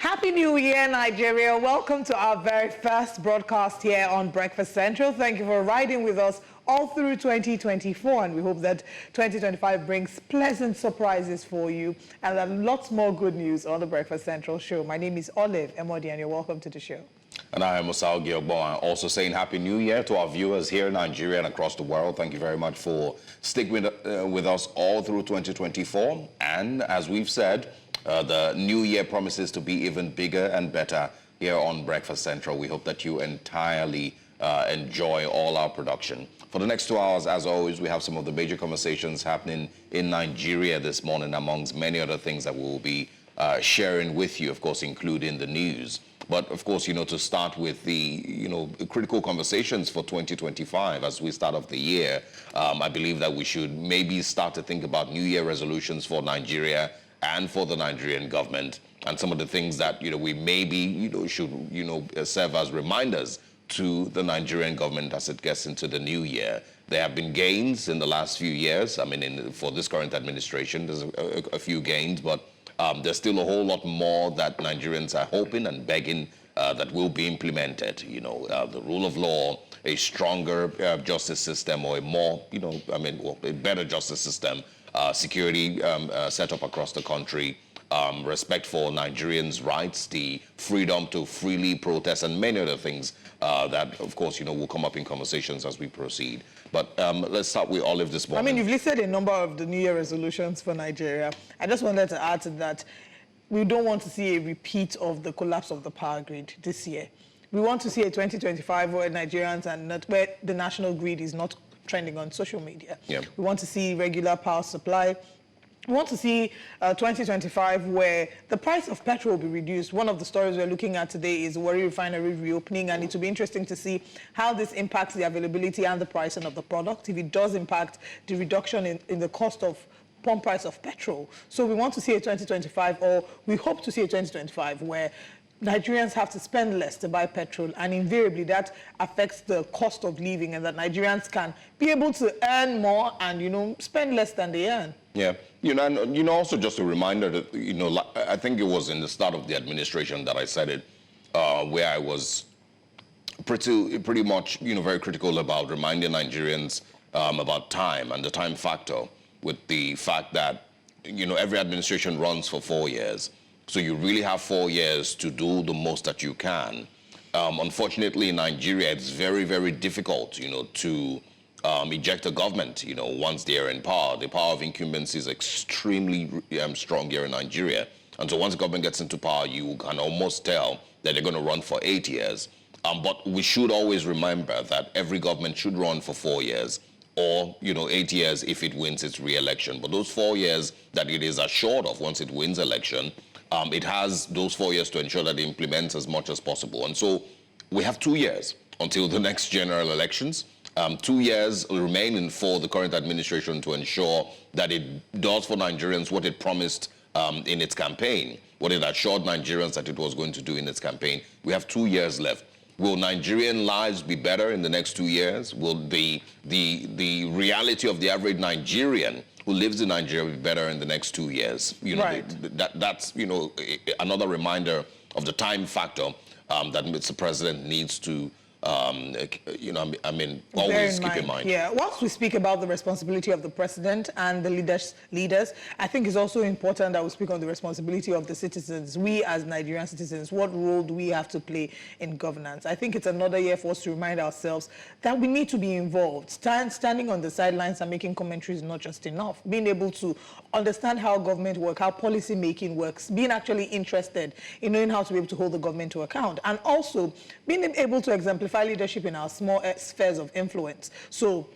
Happy New Year, Nigeria. Welcome to our very first broadcast here on Breakfast Central. Thank you for riding with us all through 2024, and we hope that 2025 brings pleasant surprises for you and that lots more good news on the Breakfast Central show. My name is Olive Emodi, and you're welcome to the show. And I am Osao Gilbo, also saying Happy New Year to our viewers here in Nigeria and across the world. Thank you very much for sticking with us all through 2024. And as we've said, the new year promises to be even bigger and better here on Breakfast Central. We hope that you entirely enjoy all our production. For the next 2 hours, as always, we have some of the major conversations happening in Nigeria this morning, amongst many other things that we will be sharing with you, of course, including the news. But, of course, to start with the, critical conversations for 2025 as we start off the year, I believe that we should maybe start to think about New Year resolutions for Nigeria and for the Nigerian government, and some of the things that, we maybe, should, serve as reminders to the Nigerian government as it gets into the new year. There have been gains in the last few years. I mean, for this current administration, there's a few gains, but there's still a whole lot more that Nigerians are hoping and begging that will be implemented. The rule of law, a stronger justice system, or a more, a better justice system, security set up across the country, respect for Nigerians' rights, the freedom to freely protest, and many other things that, of course, will come up in conversations as we proceed. But let's start with Olive this morning. I mean, you've listed a number of the New Year resolutions for Nigeria. I just wanted to add to that, we don't want to see a repeat of the collapse of the power grid this year. We want to see a 2025 where Nigerians and not where the national grid is not trending on social media. Yeah. We want to see regular power supply. We want to see 2025 where the price of petrol will be reduced. One of the stories we're looking at today is Warri Refinery reopening, and it will be interesting to see how this impacts the availability and the pricing of the product, if it does impact the reduction in the cost of pump price of petrol. So we want to see a 2025, or we hope to see a 2025 where Nigerians have to spend less to buy petrol, and invariably that affects the cost of living, and that Nigerians can be able to earn more and, spend less than they earn. Yeah. And, also just a reminder that, I think it was in the start of the administration that I said it, where I was pretty much, very critical about reminding Nigerians about time and the time factor, with the fact that, every administration runs for 4 years. So you really have 4 years to do the most that you can. Unfortunately, in Nigeria, it's very, very difficult, to eject a government, once they're in power. The power of incumbency is extremely strong here in Nigeria. And so once the government gets into power, you can almost tell that they're going to run for 8 years. But we should always remember that every government should run for 4 years, or, 8 years if it wins its re-election. But those 4 years that it is assured of once it wins election, it has those 4 years to ensure that it implements as much as possible. And so we have 2 years until the next general elections. 2 years remaining for the current administration to ensure that it does for Nigerians what it promised in its campaign, what it assured Nigerians that it was going to do in its campaign. We have 2 years left. Will Nigerian lives be better in the next 2 years? Will the reality of the average Nigerian who lives in Nigeria be better in the next 2 years? Right. That's another reminder of the time factor that Mr. President needs to always keep in mind. Yeah, whilst we speak about the responsibility of the president and the leaders, I think it's also important that we speak on the responsibility of the citizens. We as Nigerian citizens, what role do we have to play in governance? I think it's another year for us to remind ourselves that we need to be involved. Standing on the sidelines and making commentary is not just enough. Being able to understand how government works, how policy making works, being actually interested in knowing how to be able to hold the government to account, and also being able to exemplify leadership in our small spheres of influence. So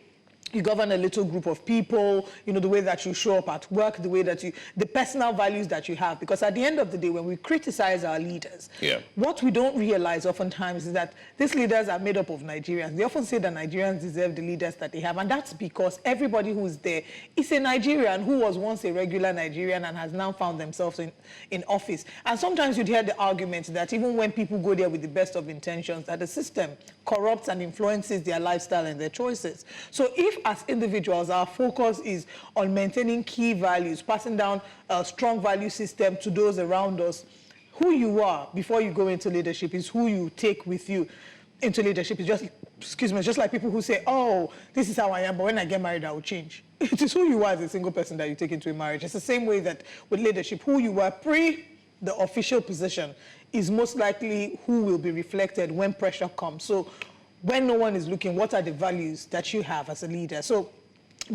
you govern a little group of people, the way that you show up at work, the way that the personal values that you have. Because at the end of the day, when we criticize our leaders, what we don't realize oftentimes is that these leaders are made up of Nigerians. They often say that Nigerians deserve the leaders that they have, and that's because everybody who's there is a Nigerian who was once a regular Nigerian and has now found themselves in office. And sometimes you'd hear the argument that even when people go there with the best of intentions, that the system corrupts and influences their lifestyle and their choices. So if as individuals, our focus is on maintaining key values, passing down a strong value system to those around us, who you are before you go into leadership is who you take with you into leadership. It's just, excuse me, it's just like people who say, oh, this is how I am, but when I get married, I will change. It is who you are as a single person that you take into a marriage. It's the same way that with leadership, who you are pre the official position is most likely who will be reflected when pressure comes. So when no one is looking, what are the values that you have as a leader? So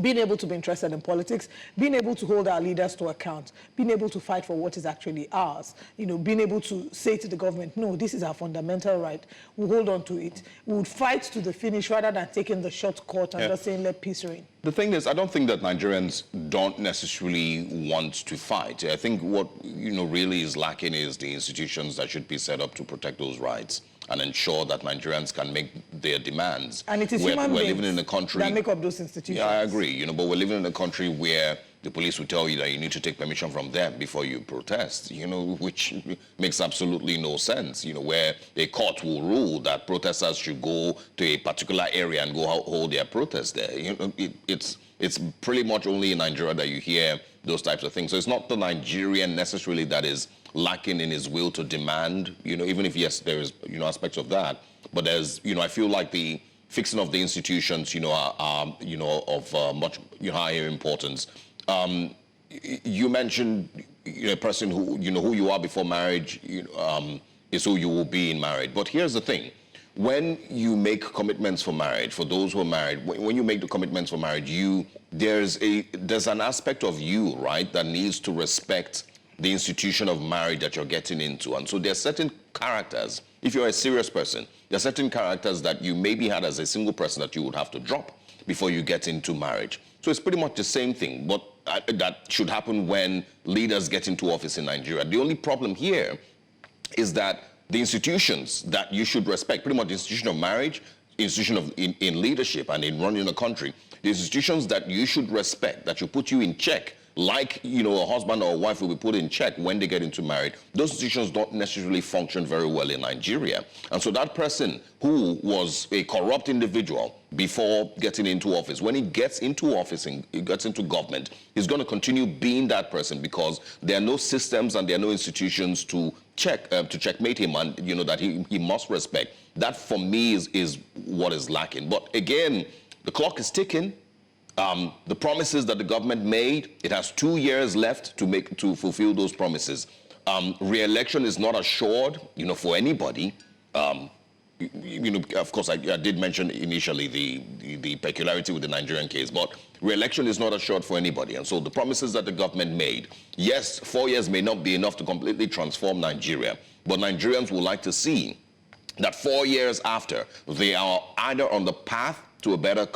being able to be interested in politics, being able to hold our leaders to account, being able to fight for what is actually ours, being able to say to the government, no, this is our fundamental right, we'll hold on to it. We would fight to the finish rather than taking the shortcut and just saying, let peace reign. The thing is, I don't think that Nigerians don't necessarily want to fight. I think what, really is lacking is the institutions that should be set up to protect those rights and ensure that Nigerians can make their demands. And it is we're human beings living in a country that make up those institutions. Yeah, I agree, but we're living in a country where the police will tell you that you need to take permission from them before you protest, which makes absolutely no sense, where a court will rule that protesters should go to a particular area and go hold their protest there. It's pretty much only in Nigeria that you hear those types of things. So it's not the Nigerian necessarily that is lacking in his will to demand, even if, yes, there is, aspects of that. But there's, I feel like the fixing of the institutions, are of much higher importance. You mentioned a person who, who you are before marriage is who you will be in marriage. But here's the thing. When you make commitments for marriage, for those who are married, when you make the commitments for marriage, there's an aspect of you, right, that needs to respect the institution of marriage that you're getting into. And so there are certain characters, if you're a serious person, there are certain characters that you maybe had as a single person that you would have to drop before you get into marriage. So it's pretty much the same thing, but that should happen when leaders get into office in Nigeria. The only problem here is that the institutions that you should respect, pretty much the institution of marriage, institution of in leadership and in running a country, the institutions that you should respect, that should put you in check, like, a husband or a wife will be put in check when they get into marriage, those institutions don't necessarily function very well in Nigeria. And so that person who was a corrupt individual before getting into office, when he gets into office and he gets into government, he's going to continue being that person because there are no systems and there are no institutions to checkmate him and, that he must respect. That, for me, is what is lacking. But again, the clock is ticking. The promises that the government made, it has 2 years left to fulfill those promises. Re-election is not assured, for anybody. Of course, I did mention initially the peculiarity with the Nigerian case, but re-election is not assured for anybody. And so the promises that the government made, yes, 4 years may not be enough to completely transform Nigeria, but Nigerians would like to see that 4 years after, they are either on the path to a better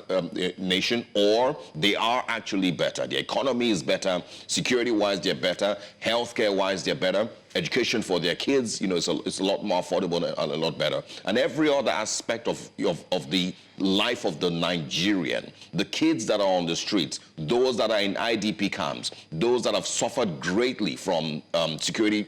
nation, or they are actually better. The economy is better, security-wise they're better, healthcare-wise they're better, education for their kids, it's a lot more affordable and a lot better. And every other aspect of the life of the Nigerian, the kids that are on the streets, those that are in IDP camps, those that have suffered greatly from security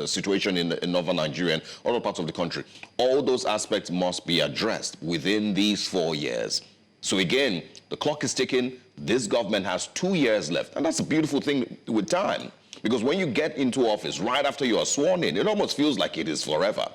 situation in northern Nigeria and other parts of the country, all those aspects must be addressed within these 4 years. So again, the clock is ticking. This government has 2 years left. And that's a beautiful thing with time. Because when you get into office, right after you are sworn in, it almost feels like it is forever.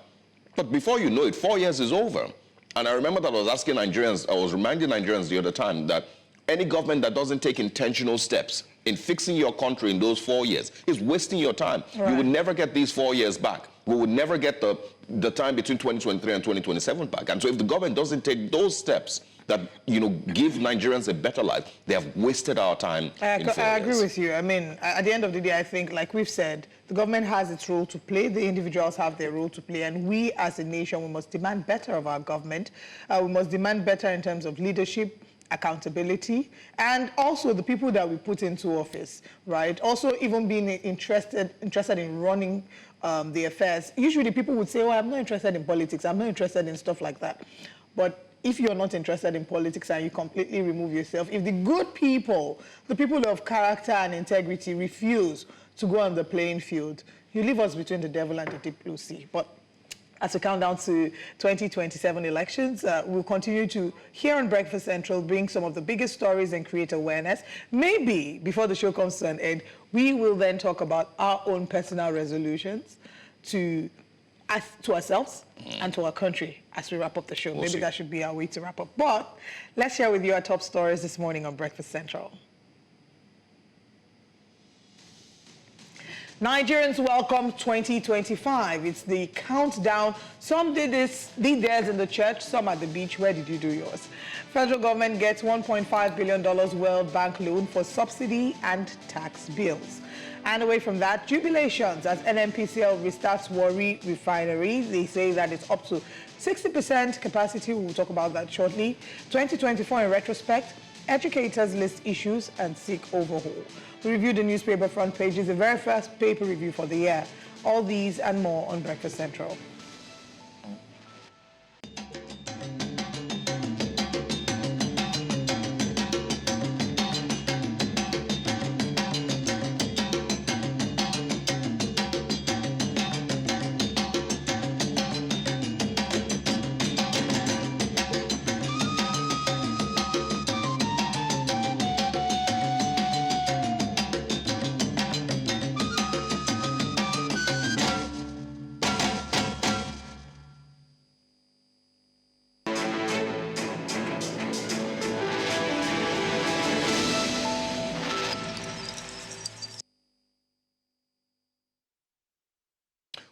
But before you know it, 4 years is over. And I remember that I was reminding Nigerians the other time that any government that doesn't take intentional steps in fixing your country in those 4 years is wasting your time. Right. You would never get these 4 years back. We would never get the time between 2023 and 2027 back. And so if the government doesn't take those steps that, give Nigerians a better life, they have wasted our time. I agree with you. I mean, at the end of the day, I think, like we've said, the government has its role to play, the individuals have their role to play, and we as a nation, we must demand better of our government. We must demand better in terms of leadership, accountability, and also the people that we put into office, right? Also, even being interested in running the affairs. Usually people would say, oh, I'm not interested in politics, I'm not interested in stuff like that. But if you're not interested in politics and you completely remove yourself, if the good people, the people of character and integrity refuse to go on the playing field, you leave us between the devil and the deep blue sea. But as we count down to 2027 elections. We'll continue to, here on Breakfast Central, bring some of the biggest stories and create awareness. Maybe before the show comes to an end, we will then talk about our own personal resolutions to ourselves and to our country as we wrap up the show. Maybe that should be our way to wrap up. But let's share with you our top stories this morning on Breakfast Central. Nigerians welcome 2025. It's the countdown. Some did theirs in the church, some at the beach. Where did you do yours? Federal government gets $1.5 billion World Bank loan for subsidy and tax bills. And away from that, jubilations as NNPC restarts Warri Refinery. They say that it's up to 60% capacity. We'll talk about that shortly. 2024 in retrospect, educators list issues and seek overhaul. We reviewed the newspaper front pages, the very first paper review for the year. All these and more on Breakfast Central.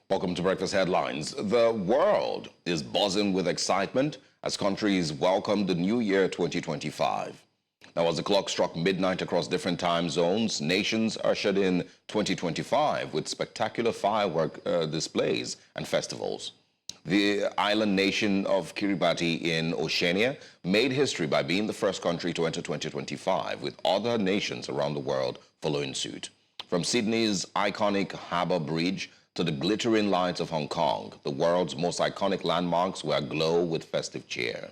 Welcome to Breakfast Headlines. The world is buzzing with excitement as countries welcome the new year 2025. Now, as the clock struck midnight across different time zones, nations ushered in 2025 with spectacular firework displays and festivals. The island nation of Kiribati in Oceania made history by being the first country to enter 2025, with other nations around the world following suit. From Sydney's iconic Harbour Bridge to the glittering lights of Hong Kong, the world's most iconic landmarks were aglow with festive cheer.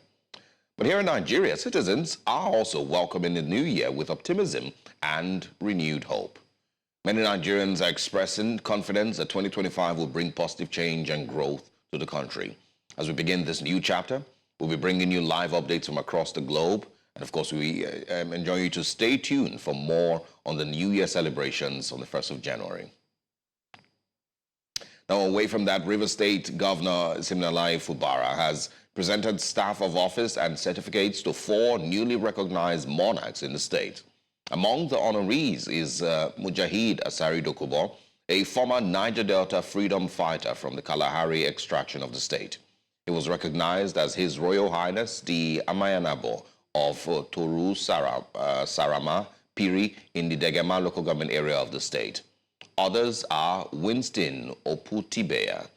But here in Nigeria, citizens are also welcoming the new year with optimism and renewed hope. Many Nigerians are expressing confidence that 2025 will bring positive change and growth to the country. As we begin this new chapter, we'll be bringing you live updates from across the globe. And of course, we enjoy you to stay tuned for more on the New Year celebrations on the 1st of January. Now, away from that, Rivers State Governor Siminalayi Fubara has presented staff of office and certificates to 4 newly recognized monarchs in the state. Among the honorees is Mujahid Asari Dokubo, a former Niger Delta freedom fighter from the Kalahari extraction of the state. He was recognized as His Royal Highness the Amayanabo of Toru Sarama Piri in the Degema local government area of the state. Others are Winston Oputibeya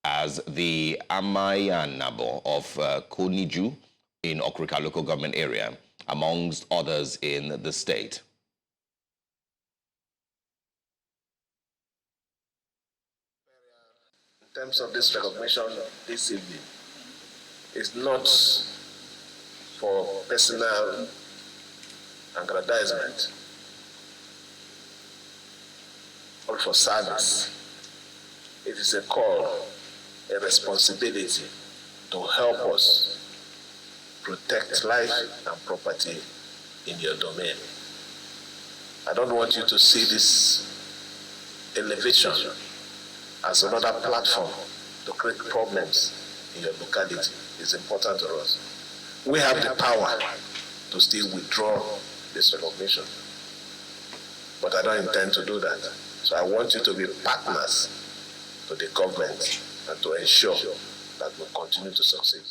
as the Amayanabo of Koniju in Okrika local government area, amongst others in the state. In terms of this recognition this evening, it's not for personal aggrandizement, but for service. It is a call, a responsibility to help us protect life and property in your domain. I don't want you to see this elevation as another platform to create problems in your locality. It's important to us. We have the power to still withdraw this recognition, but I don't intend to do that. So I want you to be partners to the government and to ensure that we continue to succeed.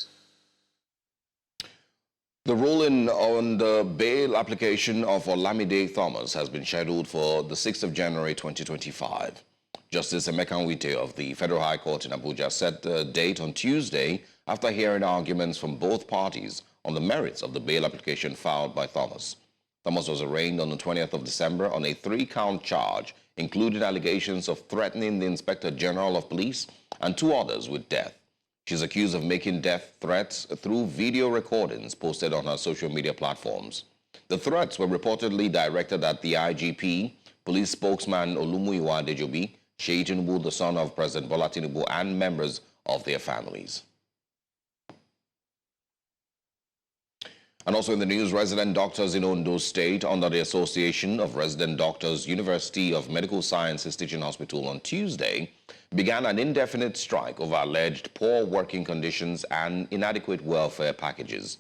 The ruling on the bail application of Olamide Thomas has been scheduled for the 6th of January 2025. Justice Emeka Nwite of the Federal High Court in Abuja set the date on Tuesday after hearing arguments from both parties on the merits of the bail application filed by Thomas. Thomas was arraigned on the 20th of December on a 3-count charge, including allegations of threatening the Inspector General of Police and 2 others with death. She's accused of making death threats through video recordings posted on her social media platforms. The threats were reportedly directed at the IGP, police spokesman Olumuyiwa Adejobi, Seyi Tinubu, the son of President Bola Tinubu, and members of their families. And also in the news, resident doctors in Ondo State under the Association of Resident Doctors, University of Medical Sciences Teaching Hospital on Tuesday began an indefinite strike over alleged poor working conditions and inadequate welfare packages.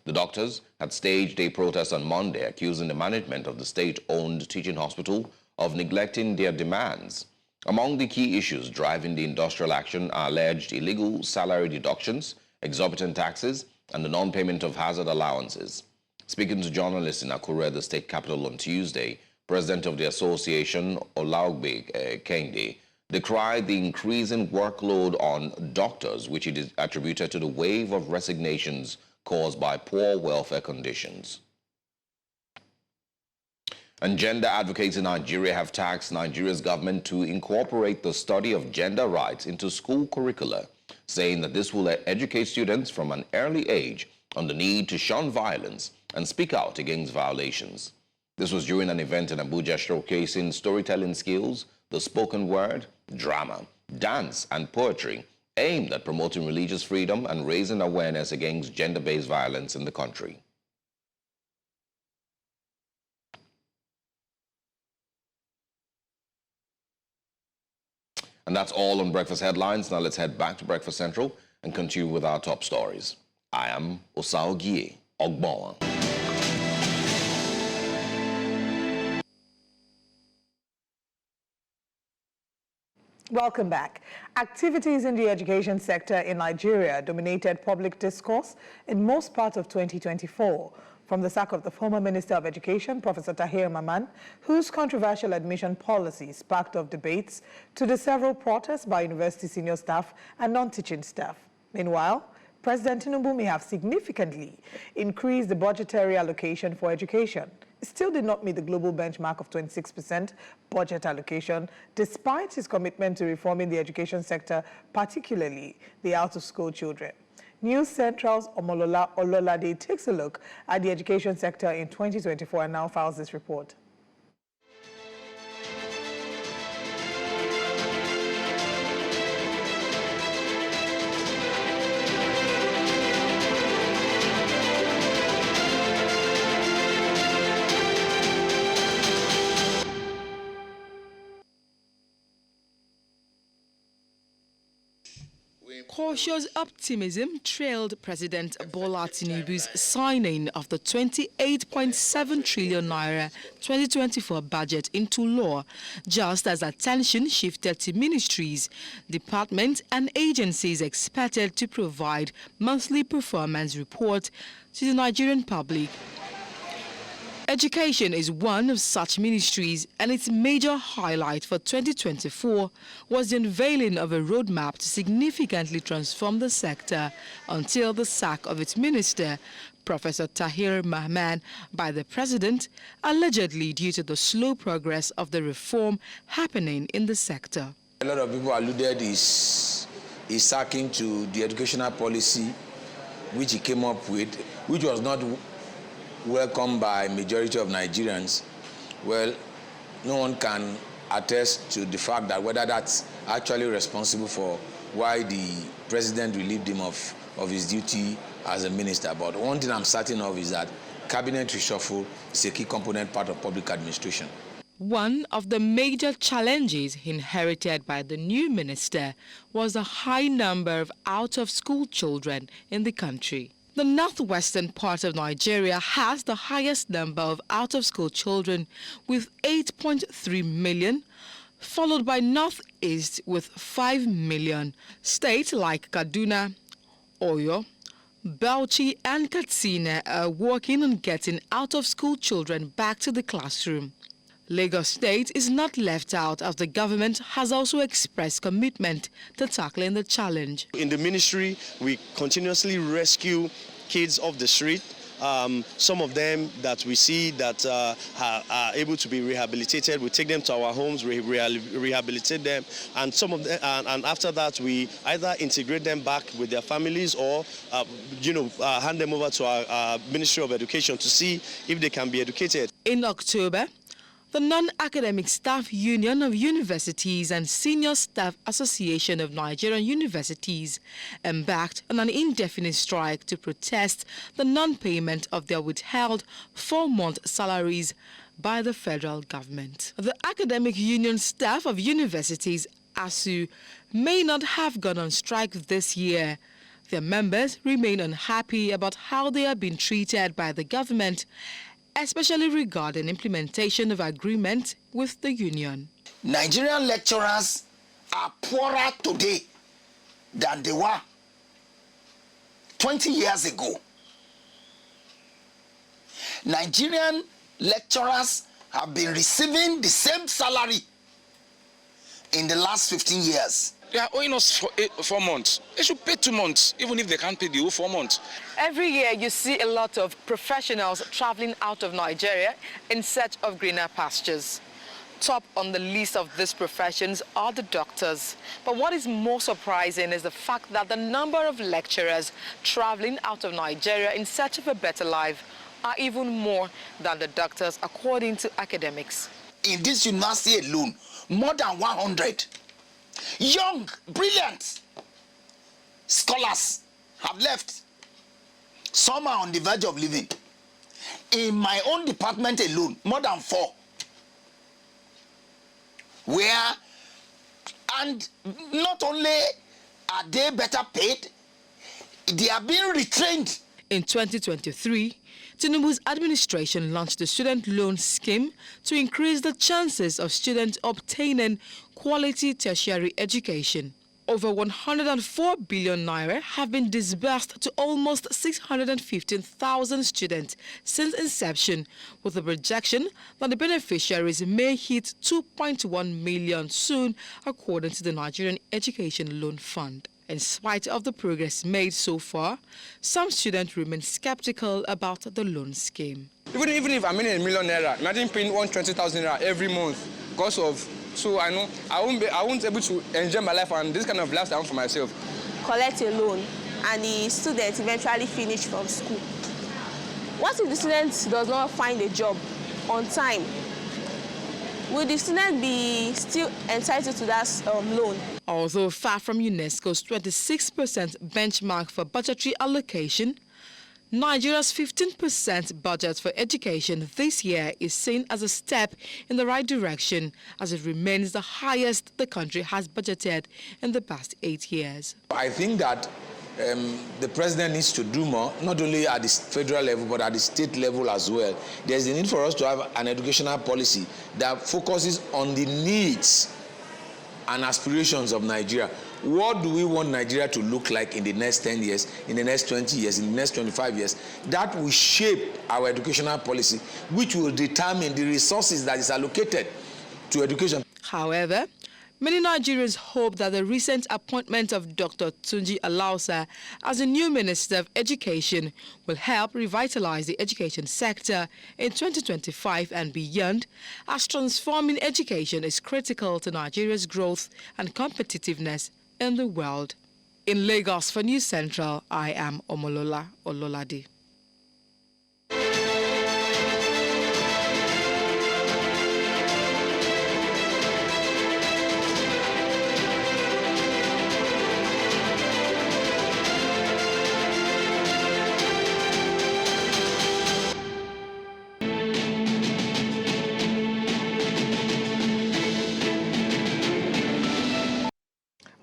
The doctors had staged a protest on Monday accusing the management of the state-owned teaching hospital of neglecting their demands. Among the key issues driving the industrial action are alleged illegal salary deductions, exorbitant taxes, and the non-payment of hazard allowances. Speaking to journalists in Akure, the state capital, on Tuesday, President of the association, Olaugbe Kende, decried the increasing workload on doctors, which it is attributed to the wave of resignations caused by poor welfare conditions. And gender advocates in Nigeria have tasked Nigeria's government to incorporate the study of gender rights into school curricula, saying that this will educate students from an early age on the need to shun violence and speak out against violations. This was during an event in Abuja showcasing storytelling skills, the spoken word, drama, dance, and poetry, aimed at promoting religious freedom and raising awareness against gender-based violence in the country. And that's all on Breakfast Headlines. Now let's head back to Breakfast Central and continue with our top stories. I am Osaogie Ogbonwa. Welcome back. Activities in the education sector in Nigeria dominated public discourse in most parts of 2024. From the sack of the former Minister of Education, Professor Tahir Mahman, whose controversial admission policy sparked off debates, to the several protests by university senior staff and non-teaching staff. Meanwhile, President Tinubu may have significantly increased the budgetary allocation for education. It still did not meet the global benchmark of 26% budget allocation, despite his commitment to reforming the education sector, particularly the out-of-school children. News Central's Omolola Ololade takes a look at the education sector in 2024 and now files this report. Cautious optimism trailed President Bola Tinubu's signing of the 28.7 trillion naira 2024 budget into law, just as attention shifted to ministries, departments and agencies expected to provide monthly performance report to the Nigerian public. Education is one of such ministries, and its major highlight for 2024 was the unveiling of a roadmap to significantly transform the sector until the sack of its minister, Professor Tahir Mahman, by the president, allegedly due to the slow progress of the reform happening in the sector. A lot of people alluded is sacking to the educational policy which he came up with, which was not welcomed by majority of Nigerians. Well, no one can attest to the fact that whether that's actually responsible for why the president relieved him of his duty as a minister. But one thing I'm certain of is that cabinet reshuffle is a key component part of public administration. One of the major challenges inherited by the new minister was the high number of out-of-school children in the country. The northwestern part of Nigeria has the highest number of out-of-school children with 8.3 million, followed by northeast with 5 million. States like Kaduna, Oyo, Bauchi and Katsina are working on getting out-of-school children back to the classroom. Lagos State is not left out as the government has also expressed commitment to tackling the challenge. In the ministry, we continuously rescue kids off the street. Some of them that we see that are able to be rehabilitated, we take them to our homes, rehabilitate them, and some of them, and after that, we either integrate them back with their families or, hand them over to our Ministry of Education to see if they can be educated. In October, The Non-Academic Staff Union of Universities and Senior Staff Association of Nigerian Universities embarked on an indefinite strike to protest the non-payment of their withheld 4-month salaries by the federal government. The Academic Union Staff of Universities, ASU, may not have gone on strike this year. Their members remain unhappy about how they are being treated by the government, especially regarding implementation of agreement with the union. Nigerian lecturers are poorer today than they were 20 years ago. Nigerian lecturers have been receiving the same salary in the last 15 years. They are owing us for 4 months. They should pay 2 months, even if they can't pay the whole 4 months. Every year you see a lot of professionals traveling out of Nigeria in search of greener pastures. Top on the list of these professions are the doctors. But what is more surprising is the fact that the number of lecturers traveling out of Nigeria in search of a better life are even more than the doctors, according to academics. In this university alone, more than 100 young, brilliant scholars have left. Some are on the verge of leaving. In my own department alone, more than 4. And not only are they better paid, they are being retrained. In 2023, Tinubu's administration launched the student loan scheme to increase the chances of students obtaining quality tertiary education. Over 104 billion naira have been disbursed to almost 615,000 students since inception, with a projection that the beneficiaries may hit 2.1 million soon, according to the Nigerian Education Loan Fund. In spite of the progress made so far, some students remain skeptical about the loan scheme. Even if I'm in a million naira, imagine paying 120,000 naira every month because of, so I know I won't be able to enjoy my life and this kind of lifestyle I want for myself. Collect a loan and the student eventually finish from school. What if the student does not find a job on time? Will the student be still entitled to that loan? Although far from UNESCO's 26% benchmark for budgetary allocation, Nigeria's 15% budget for education this year is seen as a step in the right direction, as it remains the highest the country has budgeted in the past 8 years. I think that the president needs to do more, not only at the federal level, but at the state level as well. There's the need for us to have an educational policy that focuses on the needs and aspirations of Nigeria. What do we want Nigeria to look like in the next 10 years, in the next 20 years, in the next 25 years? That will shape our educational policy, which will determine the resources that is allocated to education. However, many Nigerians hope that the recent appointment of Dr. Tunji Alausa as the new Minister of Education will help revitalize the education sector in 2025 and beyond, as transforming education is critical to Nigeria's growth and competitiveness in the world. In Lagos for News Central, I am Omolola Ololade.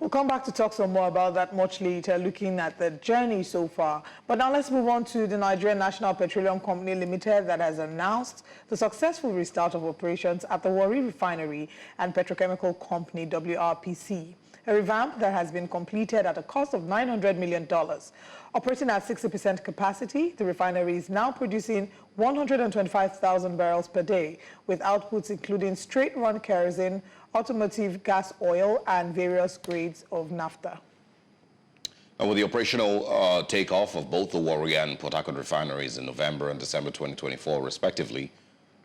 We'll come back to talk some more about that much later, looking at the journey so far. But now let's move on to the Nigerian National Petroleum Company Limited that has announced the successful restart of operations at the Warri Refinery and Petrochemical Company, WRPC. A revamp that has been completed at a cost of $900 million. Operating at 60% capacity, the refinery is now producing 125,000 barrels per day, with outputs including straight-run kerosene, automotive gas oil, and various grades of naphtha. And with the operational takeoff of both the Warri and Port Harcourt refineries in November and December 2024, respectively,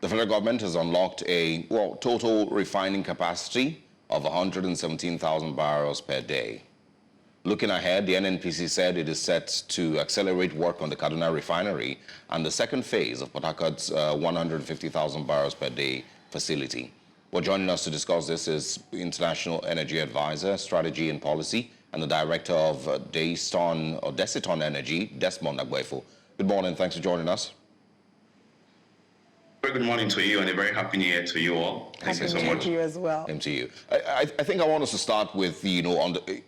the federal government has unlocked a total refining capacity of 117,000 barrels per day. Looking ahead, the NNPC said it is set to accelerate work on the Kaduna Refinery and the second phase of Port Harcourt's 150,000 barrels per day facility. Well, joining us to discuss this is International Energy Advisor, Strategy and Policy, and the Director of Deciton Energy, Desmond Agwefo. Good morning. Thanks for joining us. Very good morning to you, and a very happy new year to you all. Thank you so much. To you as well. Same to you. I think I want us to start with,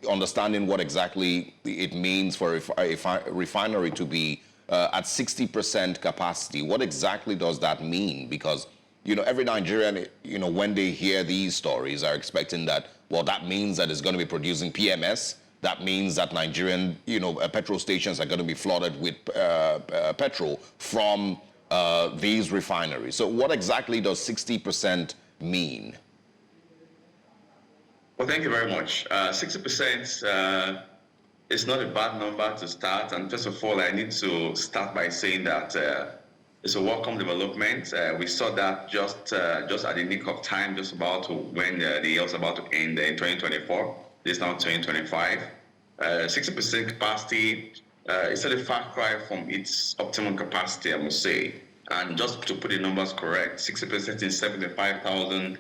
understanding what exactly it means for a refinery to be at 60% capacity. What exactly does that mean? Because, every Nigerian, when they hear these stories are expecting that, well, that means that it's going to be producing PMS. That means that Nigerian, petrol stations are going to be flooded with petrol from these refineries. So what exactly does 60% mean? Well, thank you very much. 60% is not a bad number to start. And first of all, I need to start by saying that it's a welcome development. We saw that just at the nick of time, just about when the year was about to end in 2024. This is now 2025. 60% capacity is still a far cry from its optimum capacity, I must say. And just to put the numbers correct, 60% is 75,000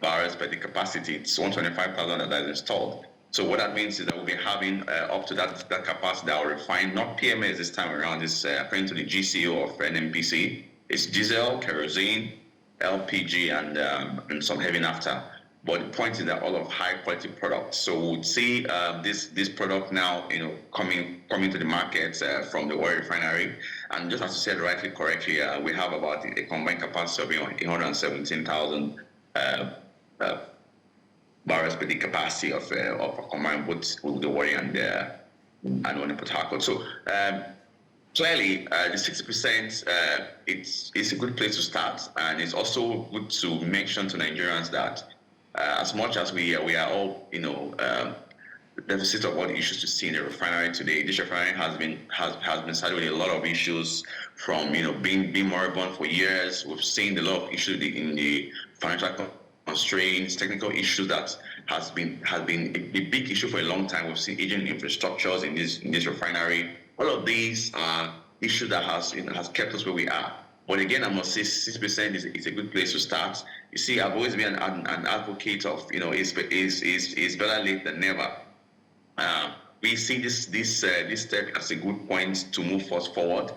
barrels per day capacity. It's 125,000 that is installed. So what that means is that we'll be having up to that capacity that will refine, not PMS this time around. It's according to the GCO of NNPC. It's diesel, kerosene, LPG, and some heavy naphtha. But the point is that all of high quality products. So we would see this product now, coming to the market from the Warri Refinery. And just as you said correctly, we have about a combined capacity of 117,000 barrels per day capacity of a combined with the Warri and Port Harcourt. So clearly, the 60% it's a good place to start, and it's also good to mention to Nigerians that as much as we are all deficit of all the issues to see in the refinery today, this refinery has been saddled with a lot of issues from being moribund for years. We've seen a lot of issues in the financial constraints, technical issues that has been a big issue for a long time. We've seen aging infrastructures in this refinery. All of these are issues that has kept us where we are. But again, I must say 60% is a good place to start. You see, I've always been an advocate of it's better late than never. We see this step as a good point to move us forward.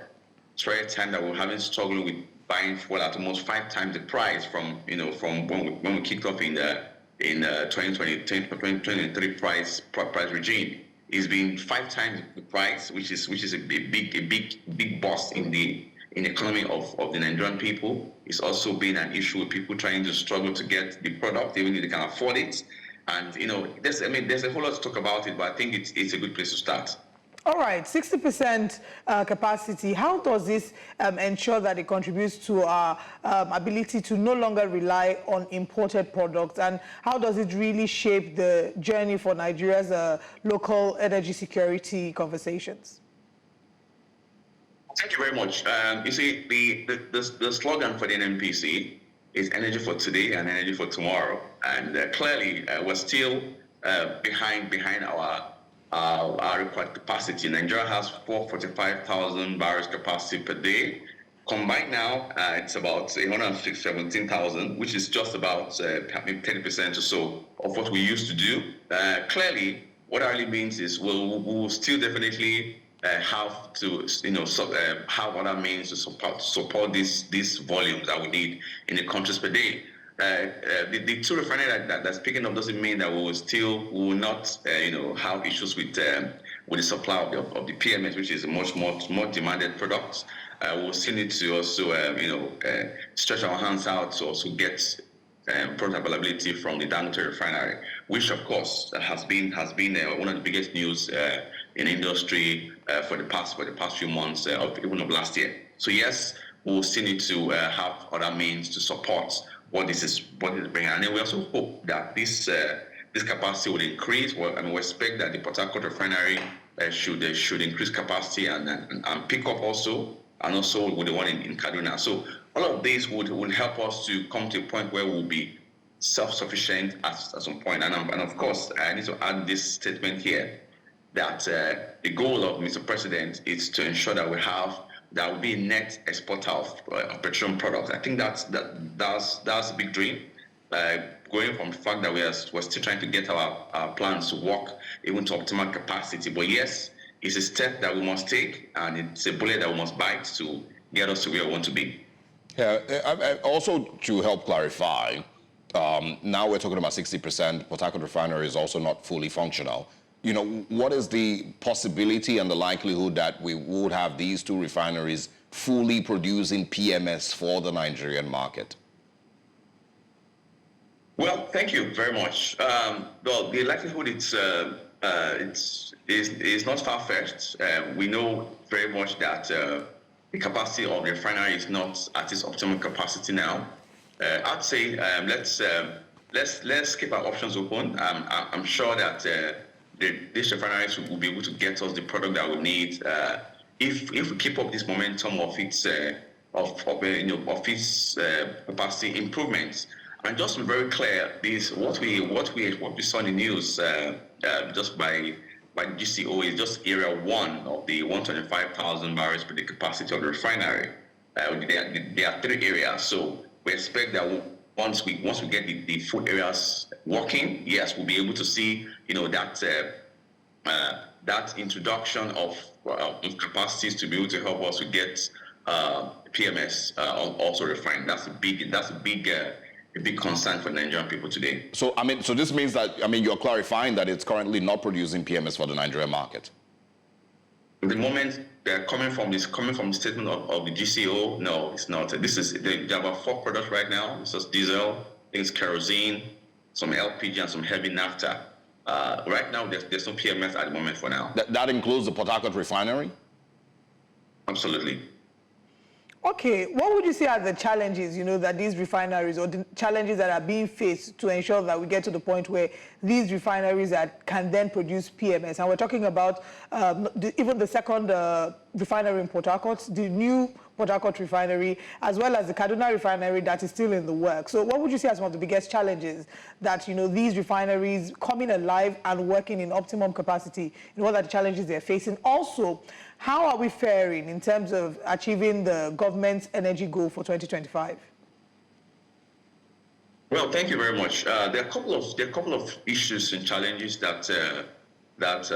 It's very time that we're having struggled with buying fuel at almost 5 times the price from when we kicked off in 2023 price regime. It's been 5 times the price, which is a big bust in the economy of the Nigerian people. It's also been an issue with people trying to struggle to get the product, even if they can afford it. And there's a whole lot to talk about it, but I think it's a good place to start. All right, 60% capacity. How does this ensure that it contributes to our ability to no longer rely on imported products? And how does it really shape the journey for Nigeria's local energy security conversations? Thank you very much. You see, the slogan for the NNPC is energy for today and energy for tomorrow. And clearly, we're still behind our required capacity. Nigeria has 445,000 barrels capacity per day. Combined now, it's about 117,000, which is just about 10% or so of what we used to do. Clearly, what that really means is we'll still definitely have to, have what that means to support these volumes that we need in the countries per day. The 2 refineries that's picking up doesn't mean that we will not have issues with the supply of the PMS, which is a much more demanded product. We'll still need to also stretch our hands out to also get product availability from the Dangote refinery, which of course has been one of the biggest news in industry for the past few months even of last year. So yes, we'll still need to have other means to support what is bringing, and we also hope that this capacity will increase. Well, we expect that the Port Harcourt refinery should increase capacity and pick up also, and also with the one in Kaduna. So all of these would help us to come to a point where we'll be self-sufficient at some point. And of course, I need to add this statement here that the goal of Mr. President is to ensure that we have that will be a net exporter of petroleum products. I think that's a big dream. Going from the fact that we're still trying to get our plans to work even to optimal capacity. But yes, it's a step that we must take, and it's a bullet that we must bite to get us to where we want to be. Yeah, also to help clarify, now we're talking about 60%. Port Harcourt Refinery is also not fully functional. You know, what is the possibility and the likelihood that we would have these two refineries fully producing PMS for the Nigerian market? Well, thank you very much. Well, the likelihood is not far-fetched. We know very much that the capacity of the refinery is not at its optimal capacity now. I'd say let's keep our options open. I'm sure that these refineries will be able to get us the product that we need if we keep up this momentum of its capacity improvements. And just to be very clear, this what we saw in the news just by GCO is just area 1 of the 125,000 barrels per day capacity of the refinery. There are 3 areas, so we expect that once we get the full areas working, yes, we'll be able to see that introduction of capacities to be able to help us to get PMS also refined. That's a big concern for Nigerian people today. So, so this means that, you're clarifying that it's currently not producing PMS for the Nigerian market? At the moment, coming from the statement of the GCO, no, it's not. There are about 4 products right now. It's just diesel, things kerosene, some LPG, and some heavy naphtha. Right now, there's no PMS at the moment for now. That includes the Port Harcourt Refinery? Absolutely. Okay, what would you say are the challenges, that these refineries, or the challenges that are being faced to ensure that we get to the point where these refineries can then produce PMS? And we're talking about even the second refinery in Port Harcourt, the new Port Harcourt Refinery, as well as the Kaduna Refinery that is still in the work. So what would you say are some of the biggest challenges that, these refineries coming alive and working in optimum capacity, what are the challenges they're facing? Also, how are we faring in terms of achieving the government's energy goal for 2025? Well, thank you very much. There are a couple of issues and challenges that has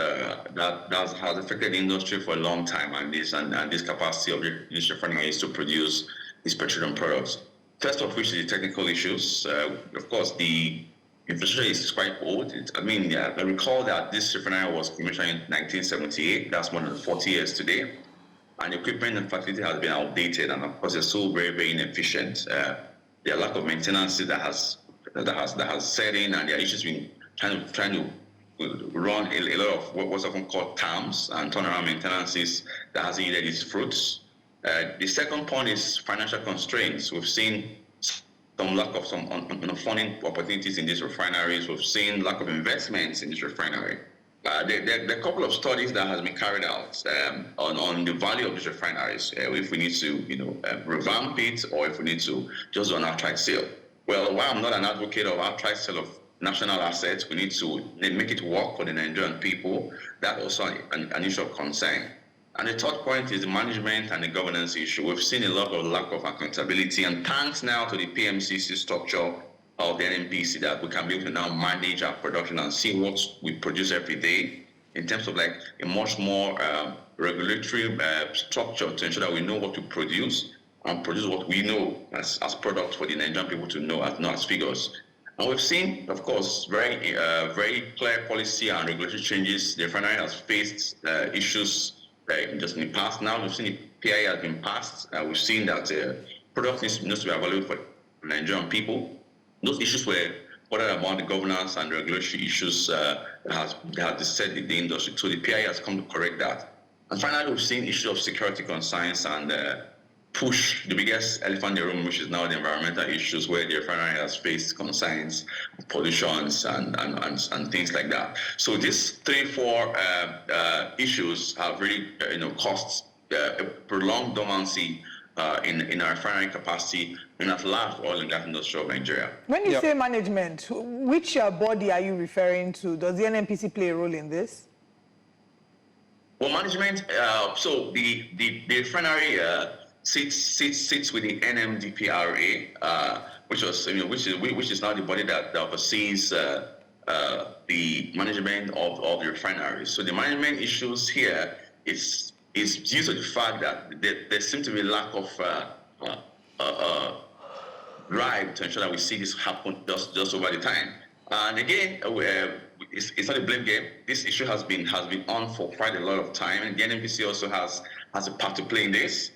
affected the industry for a long time, and this capacity of this refineries to produce these petroleum products. First of which is the technical issues. Of course, the infrastructure is quite old. I recall that this refinery was commissioned in 1978. That's more than 40 years today. And equipment and facility has been outdated, and of course, it's still very, very inefficient. There are a lot of maintenance that has set in, and there are issues been trying to run a lot of what's often called TAMs and turnaround maintenances that hasn't yielded its fruits. The second point is financial constraints. We've seen some lack of funding opportunities in these refineries. We've seen lack of investments in this refinery. There are a couple of studies that has been carried out on the value of these refineries, if we need to revamp it, or if we need to just do an outright sale. Well, while I'm not an advocate of outright sale of national assets, we need to make it work for the Nigerian people. That's also an issue of concern. And the third point is the management and the governance issue. We've seen a lot of lack of accountability, and thanks now to the PMCC structure of the NNPC that we can be able to now manage our production and see what we produce every day in terms of like a much more regulatory structure to ensure that we know what to produce and produce what we know as products for the Nigerian people to know as figures. And we've seen, of course, very clear policy and regulatory changes. The refinery has faced issues just in the past. Now we've seen the PIA has been passed. We've seen that product needs to be available for Nigerian people. Those issues were further about the governance and regulatory issues that has disturbed the industry. So the PIA has come to correct that. And finally, we've seen issues of security concerns and push the biggest elephant in the room, which is now the environmental issues, where the refinery has faced concerns, pollutions, and things like that. So these 3-4 issues have really caused a prolonged dormancy in our refinery capacity and at large oil and gas industry of Nigeria. When you say management, which body are you referring to? Does the NNPC play a role in this? Well, management. So the refinery sits with the NMDPRA, which is now the body that oversees the management of the refineries. So the management issues here is due to the fact that there seems to be a lack of drive to ensure that we see this happen just over the time. And again, it's not a blame game. This issue has been on for quite a lot of time, and the NNPC also has a part to play in this.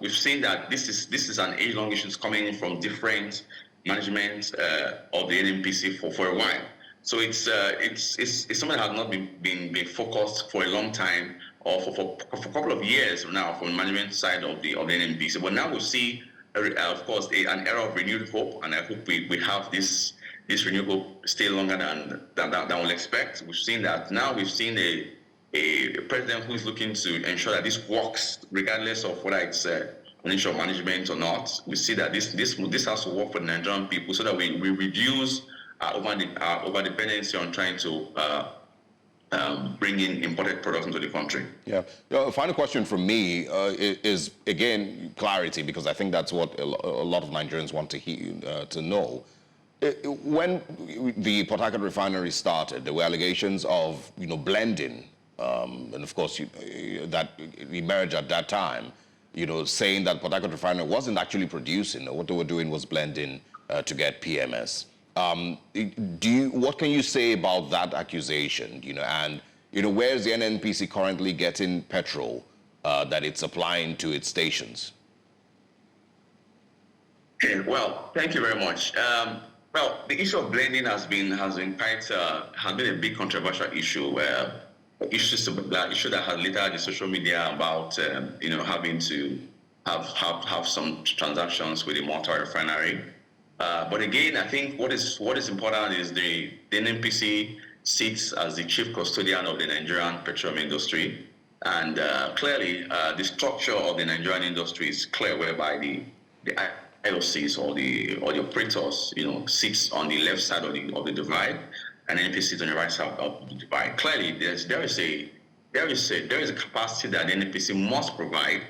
We've seen that this is an age-long issue coming from different management of the NNPC for a while. So it's something that has not been focused for a long time, or for a couple of years now from the management side of the NNPC. But now we see, of course, an era of renewed hope, and I hope we have this renewed hope stay longer than we'll expect. We've seen that now. We've seen a president who is looking to ensure that this works, regardless of whether it's financial management or not. We see that this has to work for the Nigerian people, so that we reduce over dependency on trying to bring in imported products into the country. Yeah. Final question from me is, again, clarity, because I think that's what a lot of Nigerians want to hear, to know. When the Port Harcourt refinery started, there were allegations of, blending, and of course that emerged at that time, saying that Port Harcourt refinery wasn't actually producing. What they were doing was blending to get PMS. What can you say about that accusation? And where is the NNPC currently getting petrol that it's supplying to its stations? Well, thank you very much. Well, the issue of blending has been a big controversial issue, where issue that has littered the social media about having to have some transactions with the Malta refinery. But again, I think what is important is the NNPC sits as the chief custodian of the Nigerian petroleum industry, and clearly the structure of the Nigerian industry is clear, whereby the IOCs or the operators, sits on the left side of the divide, and NNPC sits on the right side of the divide. Clearly, there is a capacity that the NNPC must provide,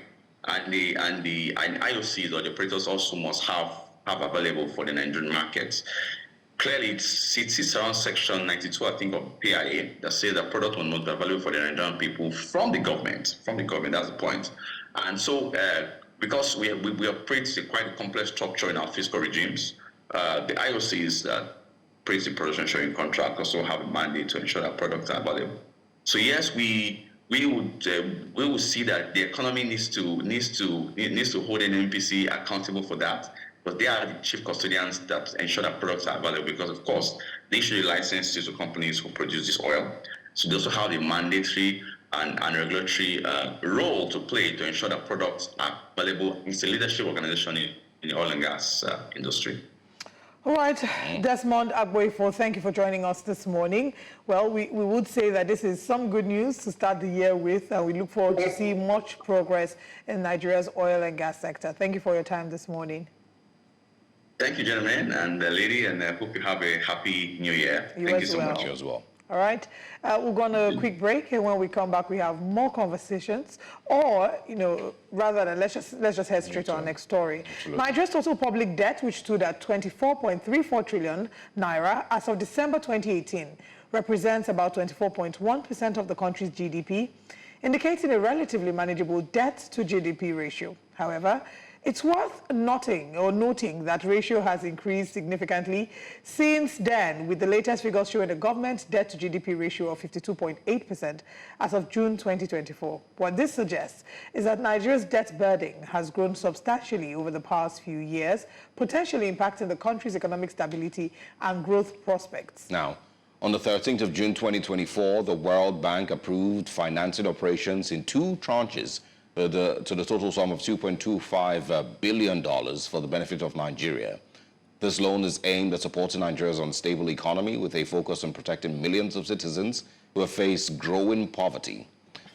and the IOCs or the operators also must have available for the Nigerian markets. Clearly, it sits around section 92, I think, of PIA, that says that product will not be available for the Nigerian people from the government. That's the point. And so, because we operate quite a complex structure in our fiscal regimes, the IOCs that operate the production sharing contract also have a mandate to ensure that products are available. So yes, we will see that the economy needs to hold an NNPC accountable for that, but they are the chief custodians that ensure that products are available, because of course they issue the licenses to companies who produce this oil. So they also have a mandatory and regulatory role to play to ensure that products are available. It's a leadership organization in the oil and gas industry. All right, Desmond Agboifo, thank you for joining us this morning. Well, we would say that this is some good news to start the year with, and we look forward to see much progress in Nigeria's oil and gas sector. Thank you for your time this morning. Thank you, gentlemen and lady, and I hope you have a happy new year. Thank you so much. You as well. All right, we're going to a quick break, and when we come back, we have more conversations. Or, rather than let's just head straight to our next story. Absolutely. Nigeria's total public debt, which stood at 24.34 trillion naira as of December 2018, represents about 24.1% of the country's GDP, indicating a relatively manageable debt to GDP ratio. However, it's worth noting that ratio has increased significantly since then, with the latest figures showing a government debt to GDP ratio of 52.8% as of June 2024. What this suggests is that Nigeria's debt burden has grown substantially over the past few years, potentially impacting the country's economic stability and growth prospects. Now, on the 13th of June 2024, the World Bank approved financing operations in 2 tranches to the total sum of $2.25 billion for the benefit of Nigeria. This loan is aimed at supporting Nigeria's unstable economy with a focus on protecting millions of citizens who have faced growing poverty.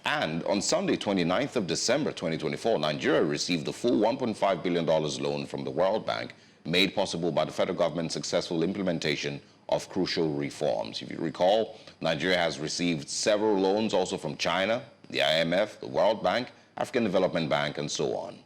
And on Sunday, 29th of December 2024, Nigeria received the full $1.5 billion loan from the World Bank, made possible by the federal government's successful implementation of crucial reforms. If you recall, Nigeria has received several loans also from China, the IMF, the World Bank, African Development Bank, and so on.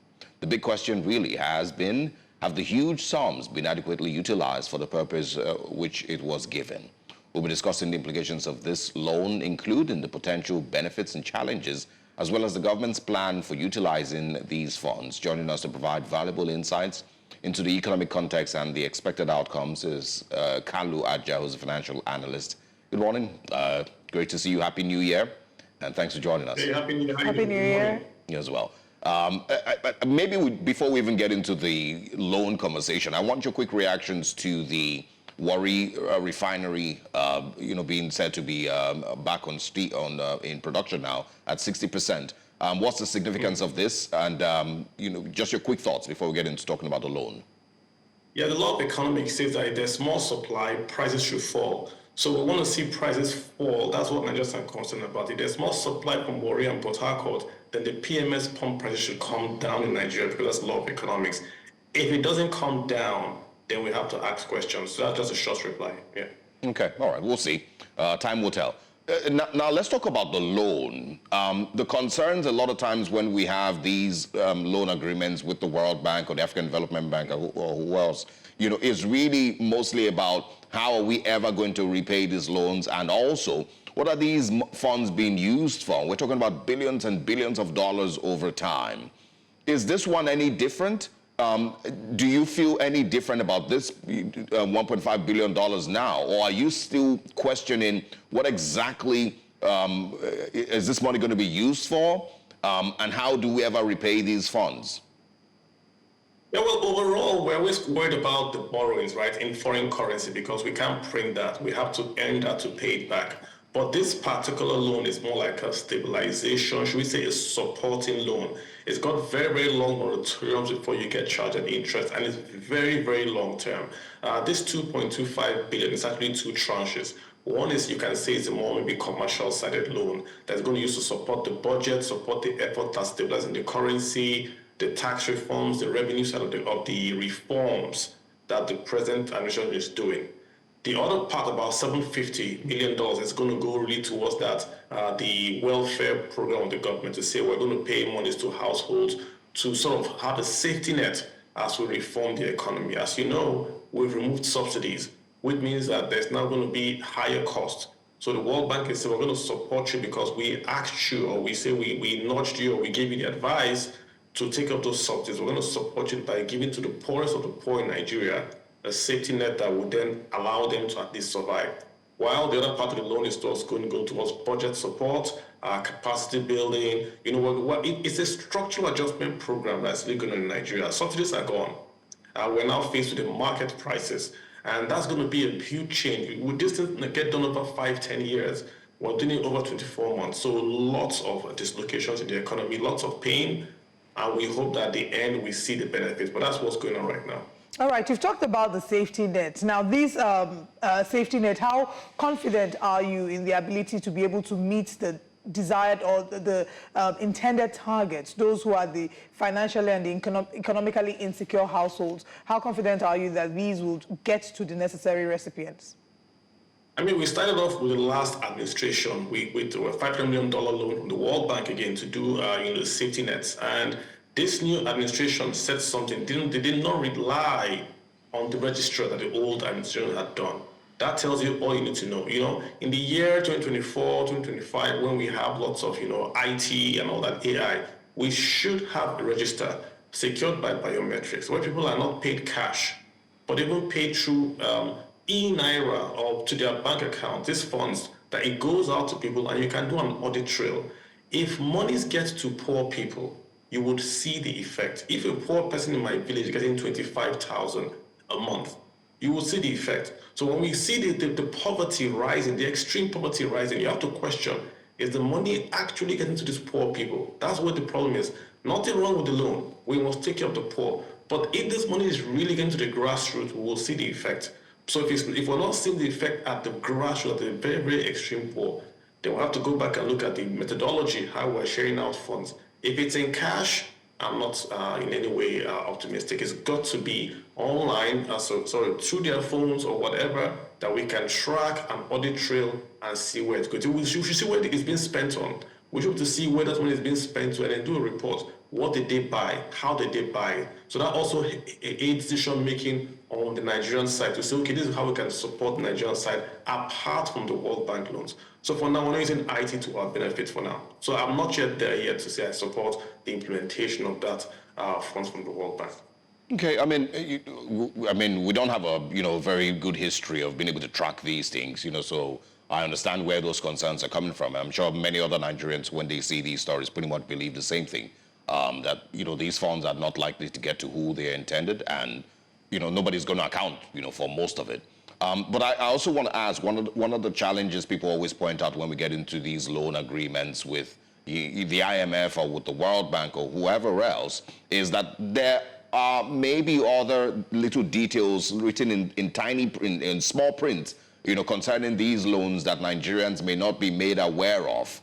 The big question really has been, have the huge sums been adequately utilized for the purpose which it was given? We'll be discussing the implications of this loan, including the potential benefits and challenges, as well as the government's plan for utilizing these funds. Joining us to provide valuable insights into the economic context and the expected outcomes is Kalu Adja, who's a financial analyst. Good morning. Great to see you. Happy New Year. And thanks for joining us. Hey, Happy New Year. Happy New Year. You as well. Maybe before we even get into the loan conversation, I want your quick reactions to the Warri Refinery, being said to be back in production now at 60%. What's the significance of this? And, just your quick thoughts before we get into talking about the loan. Yeah, the law of economics says that if there's more supply, prices should fall. So we want to see prices fall. That's what Nigerians are concerned about. If there's more supply from Warri and Port Harcourt, then the PMS pump prices should come down in Nigeria because that's the law of economics. If it doesn't come down, then we have to ask questions. So that's just a short reply. Yeah. Okay. All right. We'll see. Time will tell. Now, let's talk about the loan. The concerns a lot of times when we have these loan agreements with the World Bank or the African Development Bank or who else, is really mostly about how are we ever going to repay these loans, and also what are these funds being used for? We're talking about billions and billions of dollars over time. Is this one any different? Do you feel any different about this $1.5 billion now, or are you still questioning what exactly is this money going to be used for, and how do we ever repay these funds? Yeah, well, overall, we're always worried about the borrowings, right, in foreign currency, because we can't print that. We have to earn that to pay it back. But this particular loan is more like a stabilization, should we say a supporting loan. It's got very, very long moratoriums before you get charged an interest, and it's very, very long term. This 2.25 billion is actually two tranches. One is, you can say, it's a more maybe commercial-sided loan that's going to use to support the budget, support the effort that's stabilizing the currency, the tax reforms, the revenue side of the reforms that the present administration is doing. The other part, about $750 million, is going to go really towards that, the welfare program of the government, to say we're going to pay monies to households to sort of have a safety net as we reform the economy. As you know, we've removed subsidies, which means that there's now going to be higher costs. So the World Bank is saying we're going to support you because we asked you, or we say we nudged you, or we gave you the advice to take up those subsidies. We're going to support you by giving to the poorest of the poor in Nigeria a safety net that would then allow them to at least survive. While the other part of the loan is going to go towards budget support, capacity building. It's a structural adjustment program that's legal in Nigeria. Subsidies are gone. We're now faced with the market prices, and that's going to be a huge change. Would this get done over 5-10 years? We're doing it over 24 months. So lots of dislocations in the economy, lots of pain, and we hope that at the end we see the benefits. But that's what's going on right now. All right, you've talked about the safety net. Now, these safety net, how confident are you in the ability to be able to meet the desired or the intended targets, those who are the financially and the economically insecure households? How confident are you that these will get to the necessary recipients? I mean, we started off with the last administration with a $500 million loan from the World Bank again to do the safety nets. And this new administration said something. They did not rely on the registrar that the old administration had done. That tells you all you need to know. In the year 2024, 2025, when we have lots of, IT and all that AI, we should have a register secured by biometrics, where people are not paid cash, but even paid through e-Naira or to their bank account, these funds, that it goes out to people and you can do an audit trail. If monies get to poor people, you would see the effect. If a poor person in my village is getting 25,000 a month, you will see the effect. So when we see the poverty rising, the extreme poverty rising, you have to question, is the money actually getting to these poor people? That's what the problem is. Nothing wrong with the loan. We must take care of the poor. But if this money is really getting to the grassroots, we will see the effect. So if we're not seeing the effect at the grassroots, at the very, very extreme poor, then we'll have to go back and look at the methodology, how we're sharing out funds. If it's in cash, I'm not in any way optimistic. It's got to be online, through their phones or whatever, that we can track an audit trail and see where it's going. We should see where it's being spent on. We hope to see where that money is being spent to and then do a report. What did they buy? How did they buy it? So that also aids decision making on the Nigerian side to say, okay, this is how we can support the Nigerian side apart from the World Bank loans. So for now, we're using IT to our benefit for now. So I'm not yet there yet to say I support the implementation of that funds from the World Bank. Okay, I mean, we don't have a very good history of being able to track these things, so I understand where those concerns are coming from. I'm sure many other Nigerians, when they see these stories, pretty much believe the same thing, that these funds are not likely to get to who they're intended, and nobody's going to account for most of it. But I also want to ask, one of the challenges people always point out when we get into these loan agreements with the IMF or with the World Bank or whoever else is that there are maybe other little details written in small print, concerning these loans that Nigerians may not be made aware of.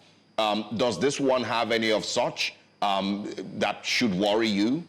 Does this one have any of such that should worry you?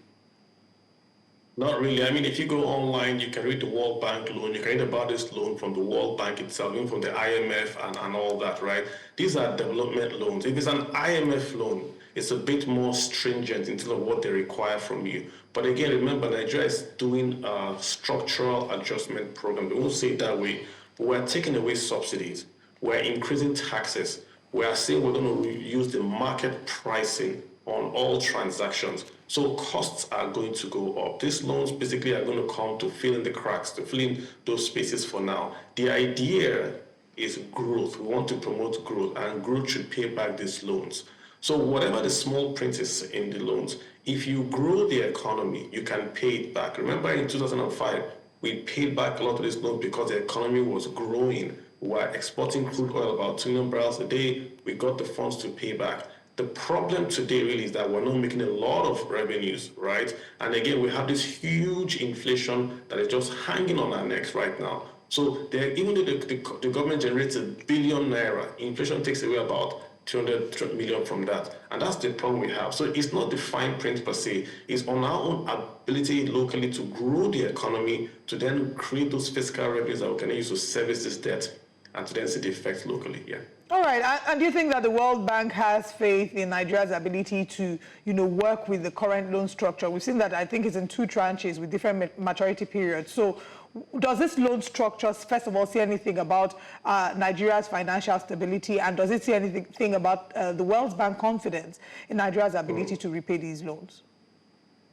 Not really. I mean, if you go online, you can read the World Bank loan. You can read about this loan from the World Bank itself, even from the IMF and all that, right? These are development loans. If it's an IMF loan, it's a bit more stringent in terms of what they require from you. But again, remember, Nigeria is doing a structural adjustment program. They won't say it that way, but we're taking away subsidies. We're increasing taxes. We are saying we're going to use the market pricing on all transactions. So costs are going to go up. These loans basically are going to come to fill in the cracks, to fill in those spaces for now. The idea is growth. We want to promote growth, and growth should pay back these loans. So whatever the small print is in the loans, if you grow the economy, you can pay it back. Remember in 2005, we paid back a lot of this loan because the economy was growing. We were exporting crude oil about 2 million barrels a day. We got the funds to pay back. The problem today really is that we're not making a lot of revenues, right? And again, we have this huge inflation that is just hanging on our necks right now. So even though the government generates £1 billion, inflation takes away about 200 million from that. And that's the problem we have. So it's not the fine print per se. It's on our own ability locally to grow the economy, to then create those fiscal revenues that we can use to service this debt and to then see the effects locally, yeah. All right, and do you think that the World Bank has faith in Nigeria's ability to, work with the current loan structure? We've seen that, I think it's in 2 tranches with different maturity periods. So does this loan structure, first of all, say anything about Nigeria's financial stability, and does it say anything about the World Bank confidence in Nigeria's ability to repay these loans?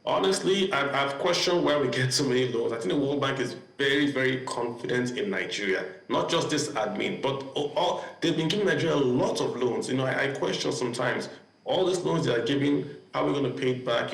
Honestly, I've questioned where we get so many loans. I think the World Bank is very, very confident in Nigeria. Not just this admin, but they've been giving Nigeria a lot of loans. I question sometimes, all these loans they are giving, how are we going to pay it back,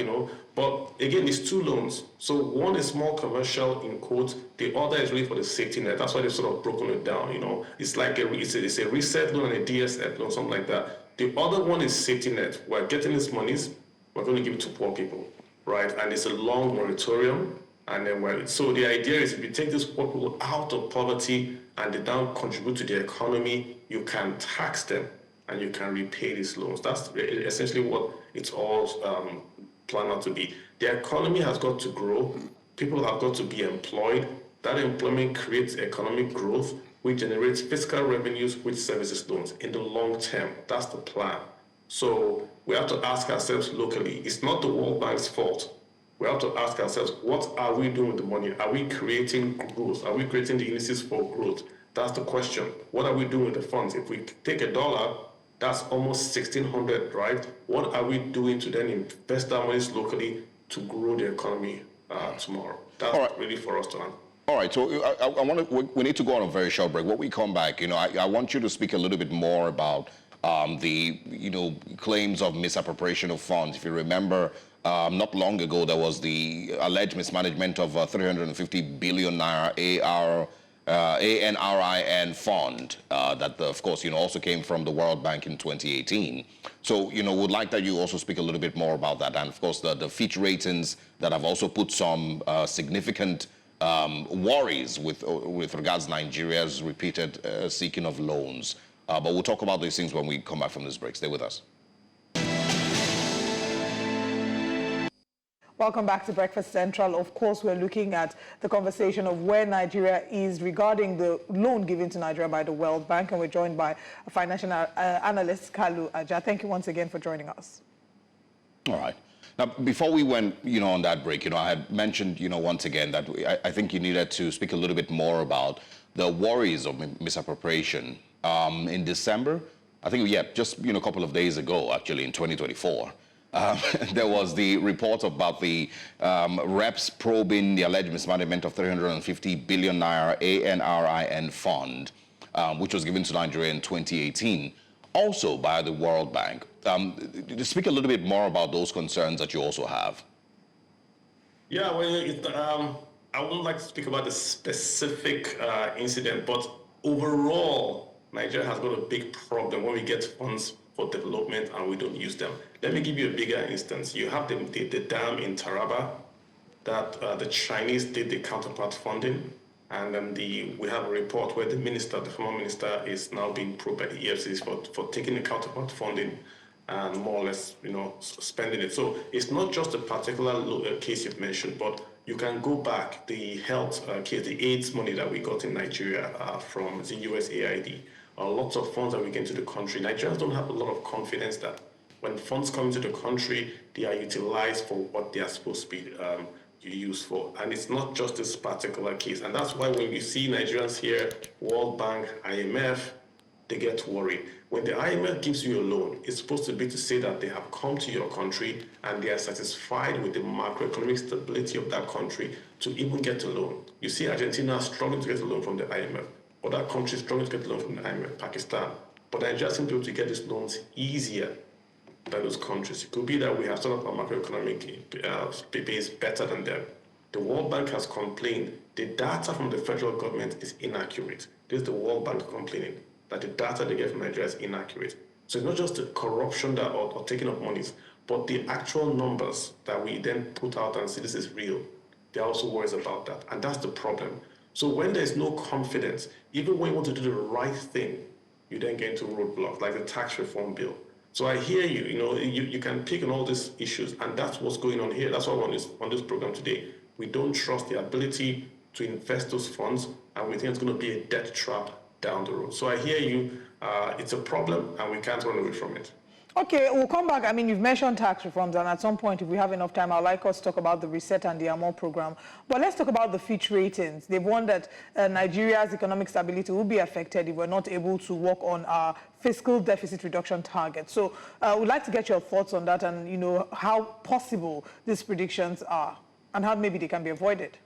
But again, it's 2 loans. So one is small commercial, in quotes. The other is really for the safety net. That's why they've sort of broken it down, It's like it's a reset loan and a DSF loan, something like that. The other one is safety net. We're getting these monies, we're going to give it to poor people. Right, and it's a long moratorium, and then so the idea is if you take these poor people out of poverty and they don't contribute to the economy, you can tax them and you can repay these loans. That's essentially what it's all planned out to be. The economy has got to grow, people have got to be employed. That employment creates economic growth, which generates fiscal revenues, which services loans in the long term. That's the plan. So we have to ask ourselves locally, it's not the World Bank's fault. We have to ask ourselves, what are we doing with the money? Are we creating growth? Are we creating the indices for growth? That's the question. What are we doing with the funds? If we take $1, that's almost 1,600, right? What are we doing to then invest our money locally to grow the economy tomorrow? That's really for us to answer. All right, so we need to go on a very short break. When we come back, I want you to speak a little bit more about the claims of misappropriation of funds. If you remember, not long ago there was the alleged mismanagement of 350 billion naira ANRIN fund that, of course, also came from the World Bank in 2018. So, would like that you also speak a little bit more about that, and of course the Fitch ratings that have also put some significant worries with regards to Nigeria's repeated seeking of loans. But we'll talk about these things when we come back from this break. Stay with us. Welcome back to Breakfast Central. Of course, we're looking at the conversation of where Nigeria is regarding the loan given to Nigeria by the World Bank, and we're joined by a financial analyst, Kalu Aja. Thank you once again for joining us. All right. Now, before we went, on that break, I had mentioned, once again that I think you needed to speak a little bit more about the worries of misappropriation. In December, I think, just, a couple of days ago, actually, in 2024, there was the report about the reps probing the alleged mismanagement of 350 billion naira ANRIN fund, which was given to Nigeria in 2018, also by the World Bank. Speak a little bit more about those concerns that you also have. Yeah, well, I wouldn't like to speak about the specific incident, but overall, Nigeria has got a big problem when we get funds for development and we don't use them. Let me give you a bigger instance. You have the dam in Taraba that the Chinese did the counterpart funding, and then we have a report where the former minister, is now being probed by the EFCC for taking the counterpart funding and more or less, spending it. So it's not just a particular case you've mentioned, but you can go back, the health case, the AIDS money that we got in Nigeria from the USAID, lots of funds that we get into the country. Nigerians don't have a lot of confidence that when funds come into the country, they are utilized for what they are supposed to be used for. And it's not just this particular case. And that's why when we see Nigerians here, World Bank, IMF, they get worried. When the IMF gives you a loan, it's supposed to be to say that they have come to your country and they are satisfied with the macroeconomic stability of that country to even get a loan. You see Argentina struggling to get a loan from the IMF. Other countries struggling to get a loan from the IMF, Pakistan. But Nigeria seems to be able to get these loans easier than those countries. It could be that we have sort of a macroeconomic base better than them. The World Bank has complained the data from the federal government is inaccurate. This is the World Bank complaining that the data they get from Nigeria is inaccurate. So it's not just the corruption or taking of monies, but the actual numbers that we then put out and say this is real. There are also worries about that, and that's the problem. So when there's no confidence, even when you want to do the right thing, you then get into roadblocks, like the tax reform bill. So I hear you, you can pick on all these issues, and that's what's going on here. That's why on this program today. We don't trust the ability to invest those funds, and we think it's going to be a debt trap down the road. So I hear you, it's a problem, and we can't run away from it. Okay, we'll come back. I mean, you've mentioned tax reforms, and at some point, if we have enough time, I'd like us to talk about the Reset and the Amor program. But let's talk about the Fitch ratings. They've warned that Nigeria's economic stability will be affected if we're not able to work on our fiscal deficit reduction target. So we'd like to get your thoughts on that and, how possible these predictions are and how maybe they can be avoided.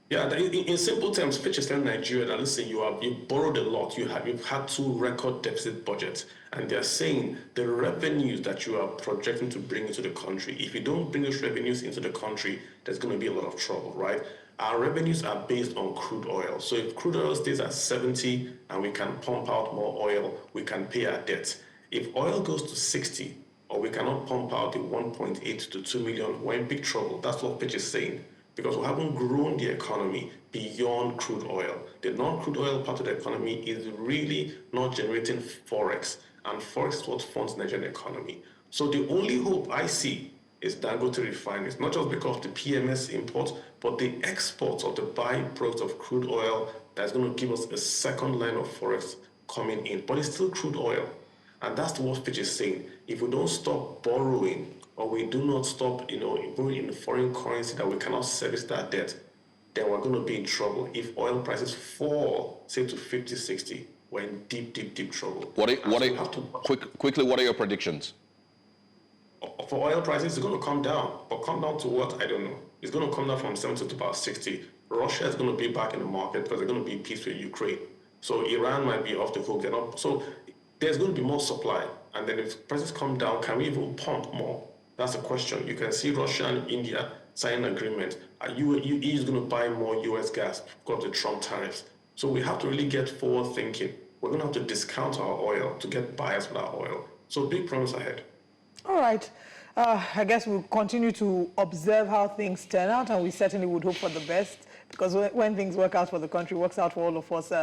Yeah, in simple terms, Fitch is telling Nigeria that, listen, you've borrowed a lot. You've had 2 record deficit budgets, and they're saying the revenues that you are projecting to bring into the country, if you don't bring those revenues into the country, there's going to be a lot of trouble, right? Our revenues are based on crude oil. So if crude oil stays at 70 and we can pump out more oil, we can pay our debts. If oil goes to 60, or we cannot pump out the 1.8 to 2 million, we're in big trouble. That's what Fitch is saying. Because we haven't grown the economy beyond crude oil. The non-crude oil part of the economy is really not generating forex, and forex is what funds the Nigerian economy. So the only hope I see is Dangote refineries, not just because of the PMS imports, but the exports of the byproducts of crude oil that's going to give us a second line of forex coming in. But it's still crude oil, and that's what Fitch is saying. If we don't stop borrowing, or we do not stop, borrowing in foreign currency that we cannot service that debt, then we're going to be in trouble. If oil prices fall, say to 50, 60, we're in deep, deep, deep trouble. Quickly, what are your predictions? For oil prices, it's going to come down. But come down to what? I don't know. It's going to come down from 70 to about 60. Russia is going to be back in the market because there's going to be peace with Ukraine. So Iran might be off the hook. So there's going to be more supply. And then if prices come down, can we even pump more? That's the question. You can see Russia and India sign an agreement. EU is going to buy more US gas because of the Trump tariffs. So we have to really get forward thinking. We're going to have to discount our oil to get buyers for our oil. So big problems ahead. All right. I guess we'll continue to observe how things turn out, and we certainly would hope for the best, because when things work out for the country, it works out for all of us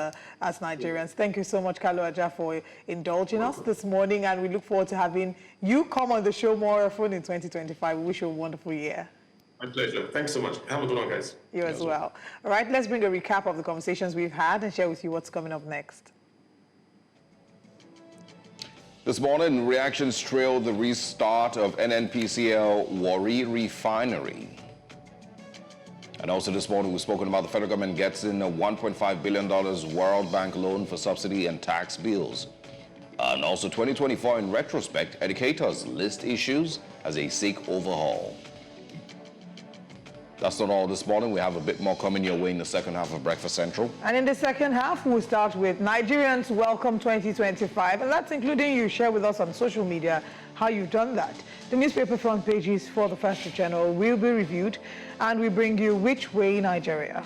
as Nigerians. Thank you so much, Kalu Aja, for indulging us this morning, and we look forward to having you come on the show more often in 2025. We wish you a wonderful year. My pleasure. Thanks so much. Have a good one, guys. You as well. All right, let's bring a recap of the conversations we've had and share with you what's coming up next. This morning, reactions trailed the restart of NNPCL Warri Refinery. And also this morning, we've spoken about the federal government gets in a $1.5 billion World Bank loan for subsidy and tax bills. And also 2024 in retrospect, educators list issues as they seek overhaul. That's not all this morning. We have a bit more coming your way in the second half of Breakfast Central. And in the second half, we'll start with Nigerians welcome 2025. And that's including you. Share with us on social media how you've done that. The newspaper front pages for the First Channel will be reviewed. And we bring you Which Way Nigeria.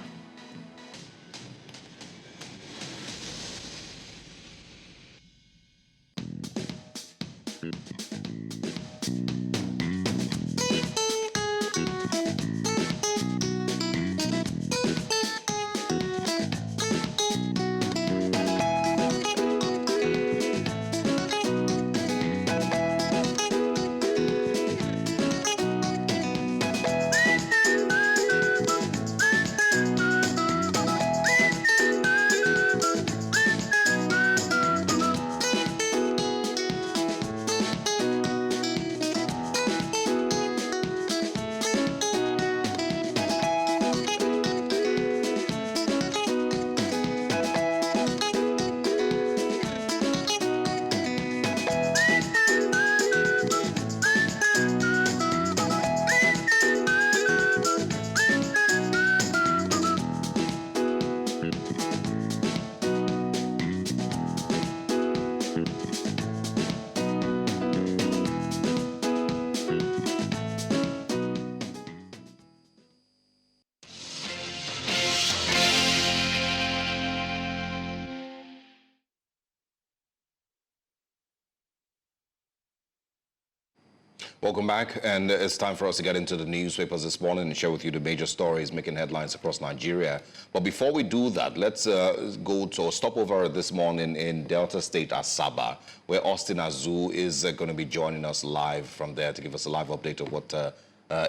Welcome back, and it's time for us to get into the newspapers this morning and share with you the major stories making headlines across Nigeria. But before we do that, let's go to a stopover this morning in Delta State, Asaba, where Austin Azu is going to be joining us live from there to give us a live update of what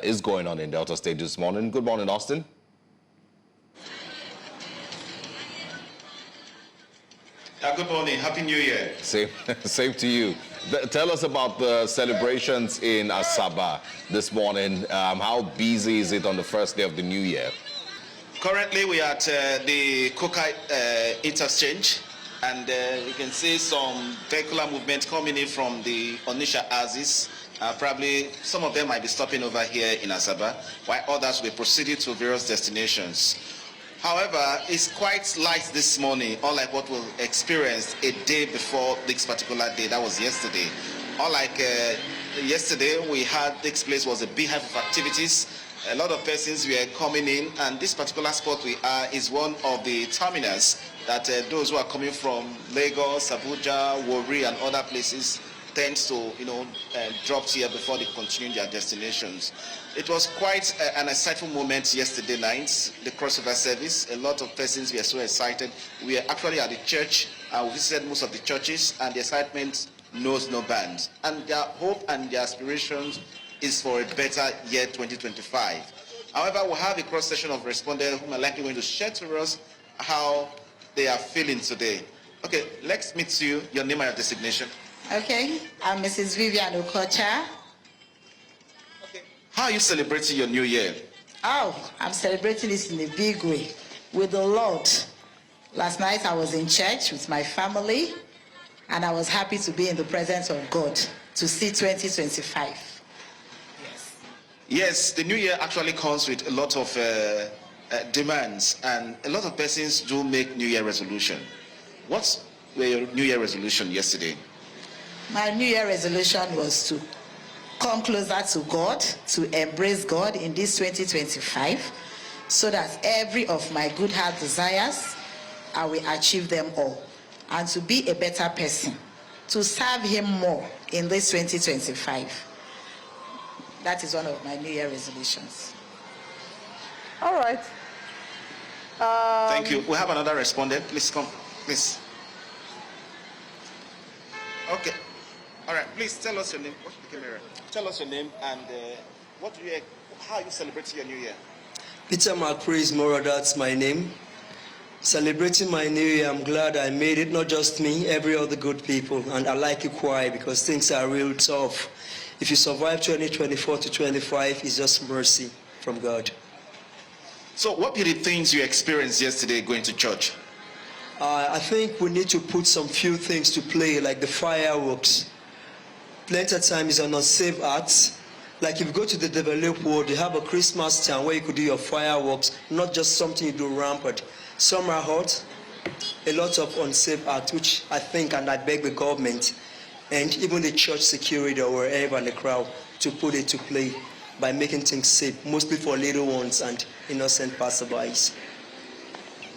is going on in Delta State this morning. Good morning, Austin. Good morning. Happy New Year. Same to you. Tell us about the celebrations in Asaba this morning. How busy is it on the first day of the new year? Currently, we are at the Coca interchange, and you can see some vehicular movement coming in from the Onisha axis. Probably some of them might be stopping over here in Asaba, while others will proceed to various destinations. However, it's quite light this morning, unlike what we experienced a day before this particular day. That was yesterday. Unlike yesterday, we had this place was a beehive of activities. A lot of persons were coming in, and this particular spot we are is one of the terminals that those who are coming from Lagos, Abuja, Warri, and other places tends to, drop here before they continue their destinations. It was quite an exciting moment yesterday night, the crossover service. A lot of persons were so excited. We are actually at the church. We visited most of the churches, and the excitement knows no bounds. And their hope and their aspirations is for a better year 2025. However, we'll have a cross-section of respondents who are likely going to share to us how they are feeling today. Okay, let's meet you. Your name and your designation. Okay, I'm Mrs. Vivian Okocha. Okay. How are you celebrating your new year? Oh, I'm celebrating this in a big way with the Lord. Last night I was in church with my family, and I was happy to be in the presence of God to see 2025. Yes, the new year actually comes with a lot of demands, and a lot of persons do make New Year resolution. What were your New Year resolution yesterday? My New Year resolution was to come closer to God, to embrace God in this 2025, so that every of my good heart desires, I will achieve them all, and to be a better person, to serve Him more in this 2025. That is one of my New Year resolutions. All right. Thank you. We have another respondent. Please come, please. Okay. All right. Please tell us your name. What's the camera? Tell us your name and How are you celebrating your New Year? Peter Praise Mora, that's my name. Celebrating my New Year, I'm glad I made it, not just me, every other good people. And I like it quiet because things are real tough. If you survive 2024 to 25, it's just mercy from God. So what were the things you experienced yesterday going to church? I think we need to put some few things to play, like the fireworks. Plenty of time is an unsafe act. Like if you go to the developed world, you have a Christmas time where you could do your fireworks, not just something you do rampant. Some are hot, a lot of unsafe acts, which I think, and I beg the government, and even the church security or wherever in the crowd, to put it to play by making things safe, mostly for little ones and innocent passerbys.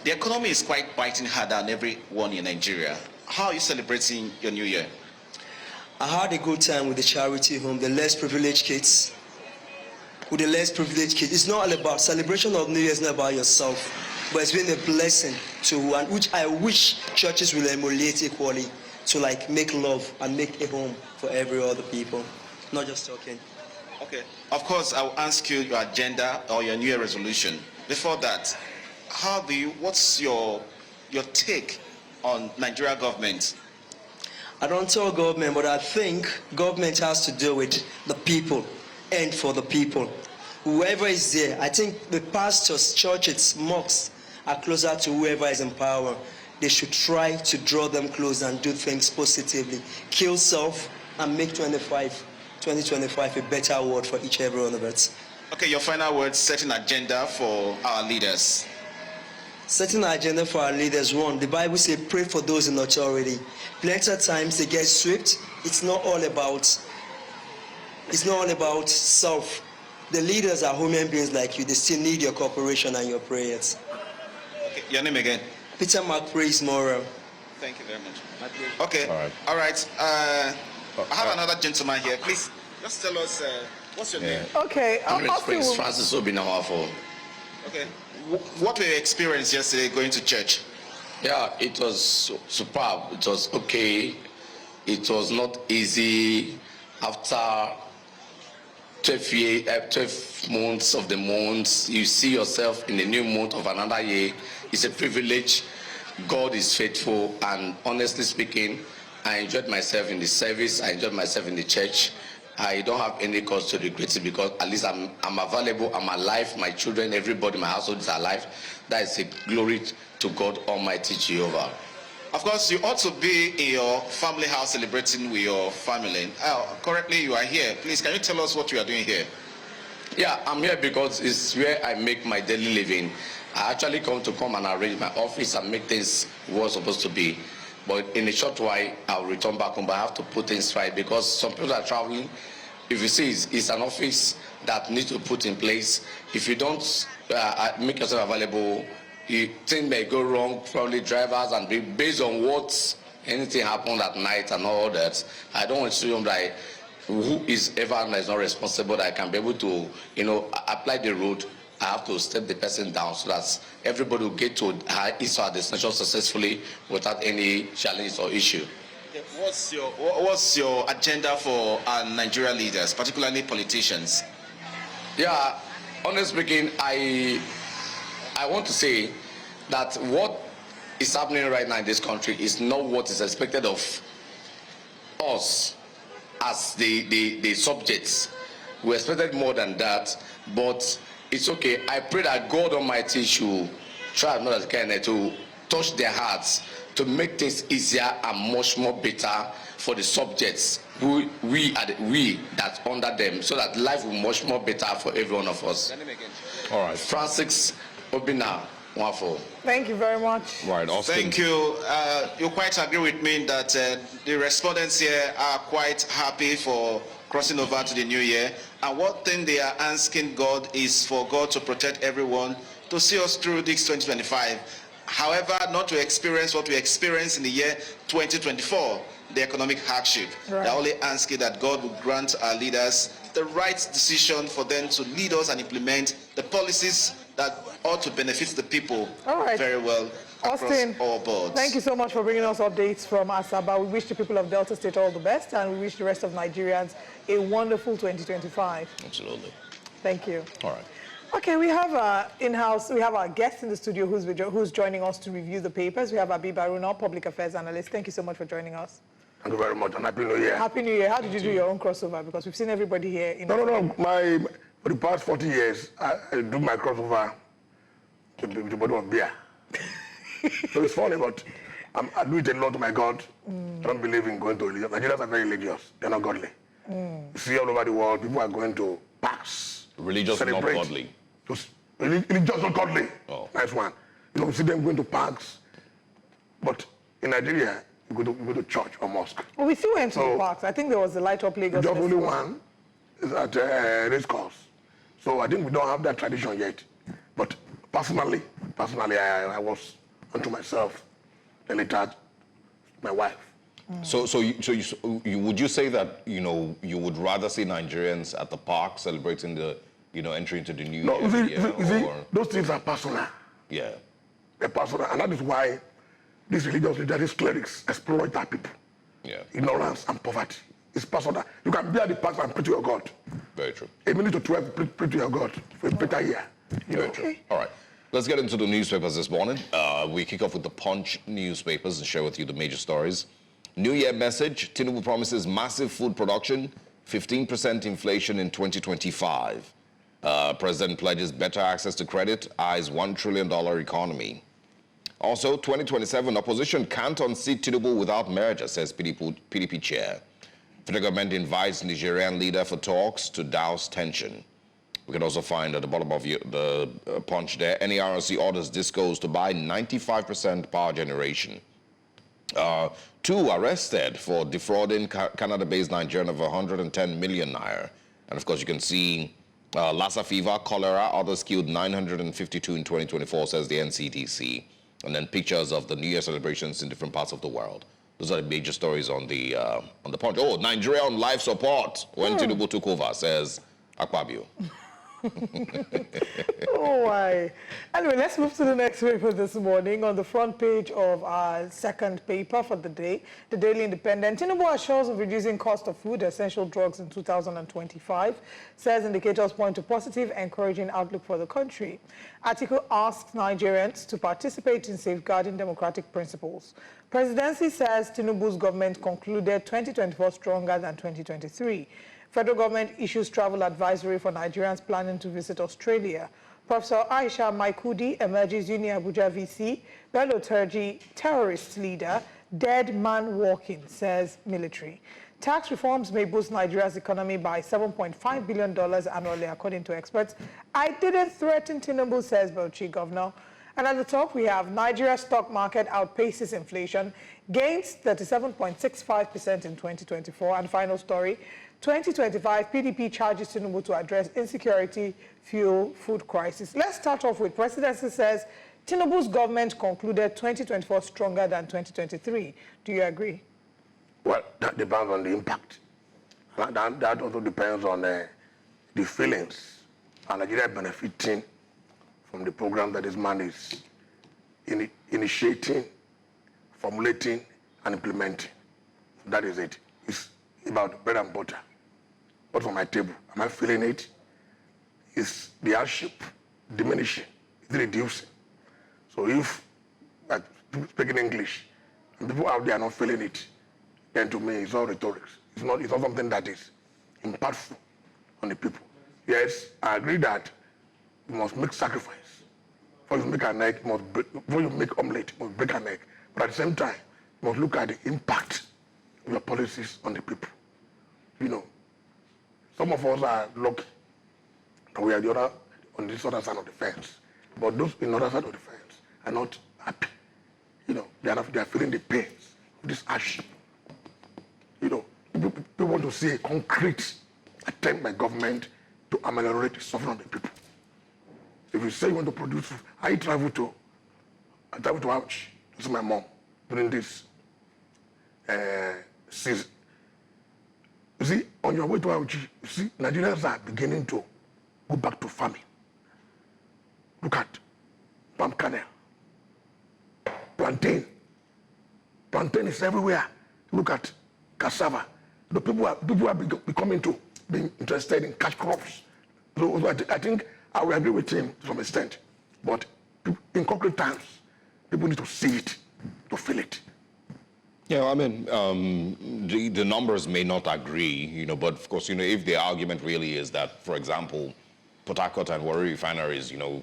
The economy is quite biting hard on everyone in Nigeria. How are you celebrating your New Year? I had a good time with the charity home, the less privileged kids. With the less privileged kids. It's not all about celebration of New Year, it's not about yourself, but it's been a blessing to, and which I wish churches will emulate equally, to like make love and make a home for every other people, not just talking. Okay. Of course, I will ask you your agenda or your New Year resolution. Before that, what's your take on Nigeria government? I don't tell government, but I think government has to do with the people and for the people. Whoever is there, I think the pastors, churches, mosques are closer to whoever is in power. They should try to draw them close and do things positively. Kill self and make 2025 a better world for each and every one of us. Okay, your final words, setting agenda for our leaders. Setting an agenda for our leaders. One, the Bible says pray for those in authority. Plenty of times they get swept. It's not all about self. The leaders are human beings like you. They still need your cooperation and your prayers. Okay, your name again? Peter Praise Mora. Thank you very much. Okay, all right. I have another gentleman here. Please, just tell us what's your name? Okay, Francis Obinawafo. Okay. What were your experience yesterday going to church? Yeah, it was superb. It was okay. It was not easy. After 12 months of the months, you see yourself in the new month of another year. It's a privilege. God is faithful, and honestly speaking, I enjoyed myself in the service. I enjoyed myself in the church. I don't have any cause to regret it because at least I'm available, I'm alive, my children, everybody in my household is alive. That is a glory to God Almighty Jehovah. Of course, you ought to be in your family house celebrating with your family. Currently, you are here. Please, can you tell us what you are doing here? Yeah, I'm here because it's where I make my daily living. I actually come and arrange my office and make things what's supposed to be. But in a short while, I'll return back home, but I have to put things right because some people are traveling. If you see, it's an office that needs to put in place. If you don't make yourself available, things may go wrong, probably drivers, and based on what anything happened at night and all that, I don't want to assume that who is ever is not responsible, that I can be able to, apply the road. I have to step the person down so that everybody will get to his or her destination successfully without any challenge or issue. Okay. What's your agenda for our Nigerian leaders, particularly politicians? Yeah, honestly speaking, I want to say that what is happening right now in this country is not what is expected of us as the subjects. We expected more than that, but it's okay. I pray that God Almighty should try not as kind to touch their hearts to make things easier and much more better for the subjects. We that's under them, so that life will be much more better for every one of us. All right. Francis Obinawafo. Thank you very much. Right, Austin. Thank you. You quite agree with me that the respondents here are quite happy for crossing over to the new year. And one thing they are asking God is for God to protect everyone, to see us through this 2025. However, not to experience what we experienced in the year 2024, the economic hardship. Right. They're only asking that God will grant our leaders the right decision for them to lead us and implement the policies that ought to benefit the people very well Austin, across all boards. Thank you so much for bringing us updates from Asaba. We wish the people of Delta State all the best, and we wish the rest of Nigerians a wonderful 2025. Absolutely. Thank you. All right. Okay, we have our guest in the studio who's joining us to review the papers. We have Habib Haruna, public affairs analyst. Thank you so much for joining us. Thank you very much, and Happy New Year. Happy New Year. How did you do your own crossover? Because we've seen everybody here in... No. For the past 40 years, I do my crossover to the bottom of beer. So it's funny, but I do it a lot, my God. I don't believe in going to religion. Nigerians are very religious. They're not godly. You see all over the world, people are going to parks. Religious, not godly. Religious, not godly. Oh. Nice one. You see them going to parks. But in Nigeria, you go to church or mosque. Well, we still went to the parks. I think there was the Light Up Lagos. The only one is at race course. So I think we don't have that tradition yet. But personally, I was unto myself, and later my wife. So would you say that you would rather see Nigerians at the park celebrating the entry into the new year? No, you see, those things are personal. Yeah, they're personal, and that is why these religious leaders, these clerics, exploit our people. Yeah, ignorance and poverty. It's personal. You can be at the park and pray to your God. Very true. A minute to 12, pray to your God for a better year. Very true. All right. Let's get into the newspapers this morning. We kick off with the Punch newspapers and share with you the major stories. New Year message, Tinubu promises massive food production, 15% inflation in 2025. President pledges better access to credit, eyes $1 trillion economy. Also, 2027, opposition can't unseat Tinubu without merger, says PDP chair. Federal government invites Nigerian leader for talks to douse tension. We can also find at the bottom of the Punch there, NERC orders discos to buy 95% power generation. 2 arrested for defrauding Canada-based Nigerian of 110 million naira. And of course, you can see Lassa fever, cholera, others killed 952 in 2024, says the NCDC. And then pictures of the New Year celebrations in different parts of the world. Those are the major stories on the Punch. Oh, Nigeria on life support when Tinubu took over, says Akpabio. Oh, my. Anyway, let's move to the next paper this morning. On the front page of our second paper for the day, the Daily Independent, Tinubu assures of reducing cost of food, essential drugs in 2025, says indicators point to positive, encouraging outlook for the country. Article asks Nigerians to participate in safeguarding democratic principles. Presidency says Tinubu's government concluded 2024 stronger than 2023. Federal government issues travel advisory for Nigerians planning to visit Australia. Professor Aisha Maikudi emerges Uni Abuja VC. Bello Turji, terrorist leader, dead man walking, says military. Tax reforms may boost Nigeria's economy by $7.5 billion annually, according to experts. I didn't threaten Tinubu, says Bauchi governor. And at the top, we have Nigeria's stock market outpaces inflation, gains 37.65% in 2024. And final story, 2025, PDP charges Tinubu to address insecurity, fuel, food crisis. Let's start off with Presidency says Tinubu's government concluded 2024 stronger than 2023. Do you agree? Well, that depends on the impact. That also depends on the feelings. And Nigeria benefiting from the program that this man is initiating, formulating, and implementing. That is it. It's about bread and butter. What's on my table? Am I feeling it? Is the hardship diminishing? Is it reducing? So if, like, speaking English, and people out there are not feeling it, then to me it's all rhetoric. It's not something that is impactful on the people. Yes, I agree that you must make sacrifice. Before you make an egg, before you make omelette, you must break an egg. But at the same time, you must look at the impact of your policies on the people. Some of us are lucky. We are on this other side of the fence. But those in the other side of the fence are not happy. They are feeling the pains of this hardship. People want to see a concrete attempt by government to ameliorate the suffering of the people. If you say you want to produce food, I travel to Ouch to see my mom during this season. You see, on your way to Ouch, you see, Nigerians are beginning to go back to farming. Look at palm kernel, plantain. Plantain is everywhere. Look at cassava. The people are becoming to be interested in cash crops So I think I will agree with him to some extent. But in concrete terms, people need to see it, to feel it. Yeah, I mean, the numbers may not agree, but of course, if the argument really is that, for example, Port Harcourt and Warri Refineries, were,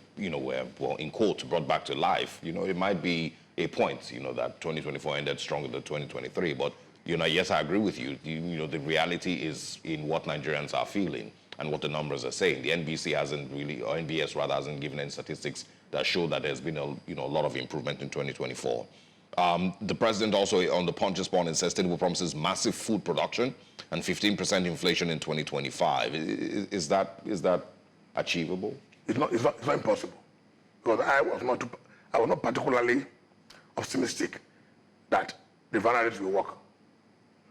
well, in quote, brought back to life, it might be a point, that 2024 ended stronger than 2023. But, yes, I agree with you. The reality is in what Nigerians are feeling and what the numbers are saying. The NBC hasn't really, or NBS rather, hasn't given any statistics that show that there's been a lot of improvement in 2024. The president also on the Punch this morning says Tinubu promises massive food production and 15% inflation in 2025. Is that achievable? It's not impossible, because I was not particularly optimistic that the refineries will work.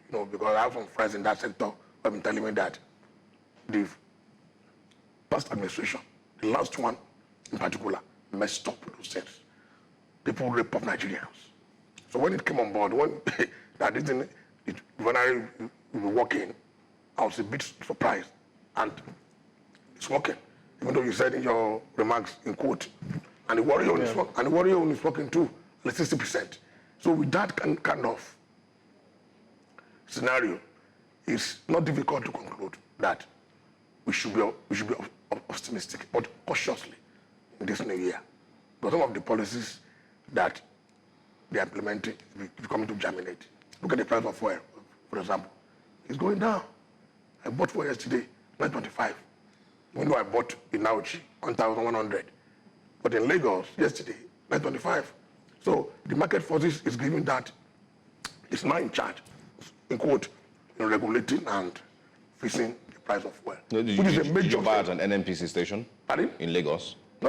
Because I have some friends in that sector who have been telling me that the past administration, the last one in particular, messed up those things. People rip off Nigerians. So when it came on board, when that didn't, when I was working, I was a bit surprised. And it's working, even though you said in your remarks, in quote, and the Warri is working too, like 60%. So with that kind of scenario, it's not difficult to conclude that we should be optimistic, but cautiously in this new year. Because some of the policies that they are implementing is coming to germinate. Look at the price of fuel, for example. It's going down. I bought fuel yesterday, 925. Even though I bought in Nauchi, 1,100. But in Lagos, yesterday, 925. So the market forces is giving that, it's now in charge, in quote, regulating and fixing the price of fuel. Did you buy at an NNPC station? Pardon? In Lagos? No.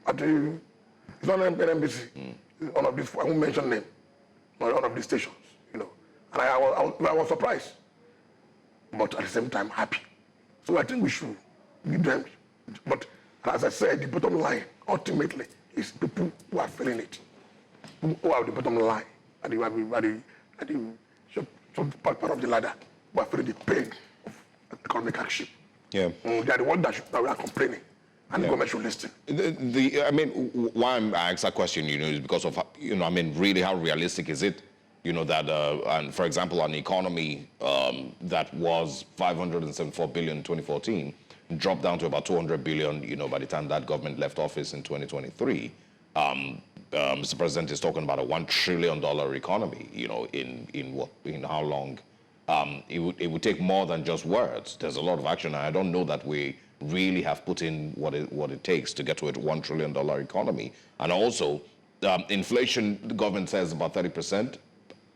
It's not an NNPC. One of these, I won't mention name, one of these stations, And I was surprised, but at the same time happy. So I think we should give them, but as I said, the bottom line ultimately is people who are feeling it, who are the bottom line, at the part of the ladder, who are feeling the pain of economic hardship. Yeah. They are the ones that are complaining. And the government should listen. Why I ask that question, is because of, really how realistic is it, that, and for example, an economy that was 574 billion in 2014 dropped down to about 200 billion, by the time that government left office in 2023. Mr. President is talking about a $1 trillion economy, in how long? It would take more than just words. There's a lot of action, and I don't know that we really have put in what it takes to get to a $1 trillion economy. And also, inflation, the government says about 30%.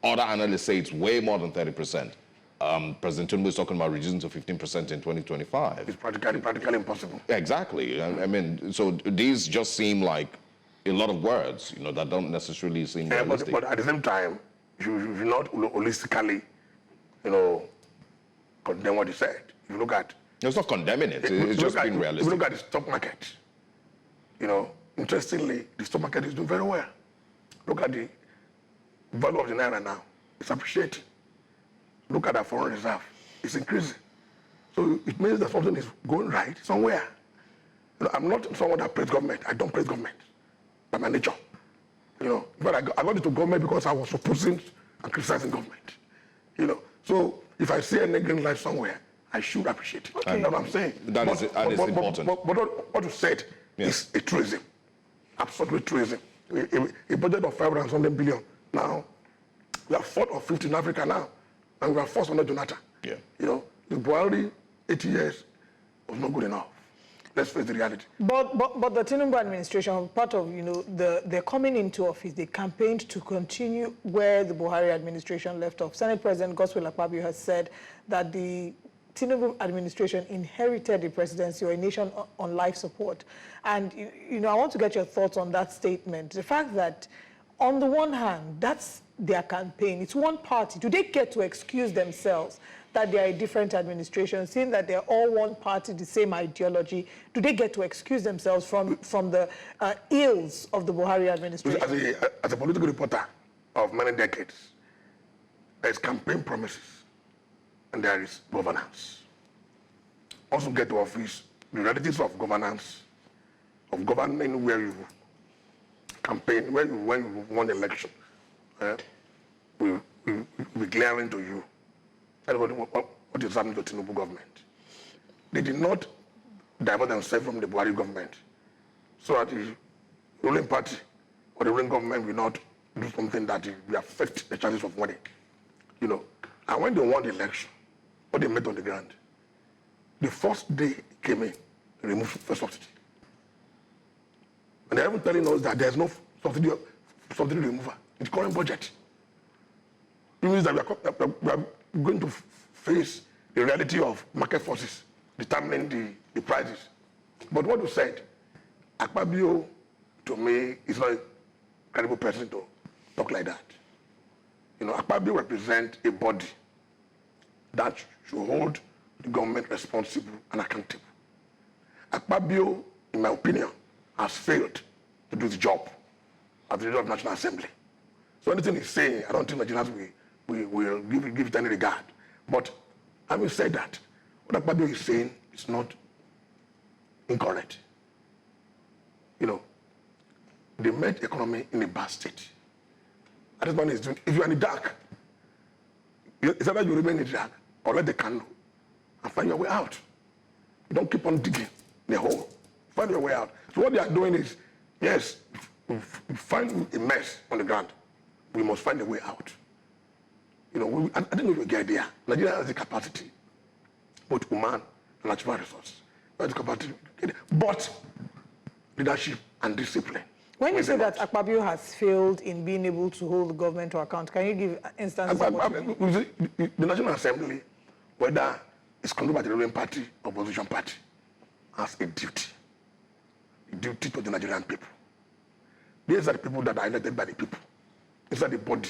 Other analysts say it's way more than 30%. President Tinubu is talking about reducing to 15% in 2025. It's practically impossible. Exactly. So these just seem like a lot of words, that don't necessarily seem realistic. But at the same time, you should not holistically, condemn what he said. If you look at... It's not condemning it. It's just being realistic. If you look at the stock market, interestingly, the stock market is doing very well. Look at the value of the naira now. It's appreciating. Look at our foreign reserve. It's increasing. So it means that something is going right somewhere. I'm not someone that praise government. I don't praise government by my nature. But I got into government because I was opposing and criticizing government. So if I see any green light somewhere, I should appreciate it. Okay. That's what I'm saying. That is important. But what you said is a truism. Absolutely truism. A budget of 500 billion. Now, we are fourth or fifth in Africa now. And we are first under Jonathan. Yeah. The Buhari 8 years was not good enough. Let's face the reality. But the Tinubu administration, part of, they're coming into office, they campaigned to continue where the Buhari administration left off. Senate President Godswill Akpabio has said that the Tinubu administration inherited the presidency or a nation on life support. And, I want to get your thoughts on that statement. The fact that, on the one hand, that's their campaign. It's one party. Do they get to excuse themselves that they are a different administration, seeing that they're all one party, the same ideology? Do they get to excuse themselves from the ills of the Buhari administration? As a political reporter of many decades, there's campaign promises and there is governance. Once you get to office, the realities of governance, of governing where you campaign, when you won the election, will be glaring to you. That's what is happening to the Tinubu government. They did not divert themselves from the Warri government so that the ruling party or the ruling government will not do something that will affect the chances of winning. You know, and when they won the election, what they met on the ground, the first day it came in, they removed first subsidy. And they're even telling us that there's no subsidy remover in the current budget. It means that we are going to face the reality of market forces determining the prices. But what you said, Akpabio, to me, is not a credible person to talk like that. You know, Akpabio represents a body that should hold the government responsible and accountable. Akpabio, in my opinion, has failed to do the job as the leader of the National Assembly. So anything he's saying, I don't think Nigerians will give it any regard. But having said that, what Akpabio is saying is not incorrect. You know, they made the economy in a bad state. And this one is doing, if you're in the dark, it's either you remain in the dark or let the candle and find your way out. You don't keep on digging the hole. Find your way out. So what they are doing is, yes, we find a mess on the ground. We must find a way out. You know, I didn't know you get there. Nigeria has the capacity, both human and natural resources. We have the capacity to get there. But leadership and discipline. When you say that Akpabio has failed in being able to hold the government to account, can you give instances of what you mean? The National Assembly, whether it's controlled by the ruling party or opposition party, has a duty to the Nigerian people. These are the people that are elected by the people. These are the body,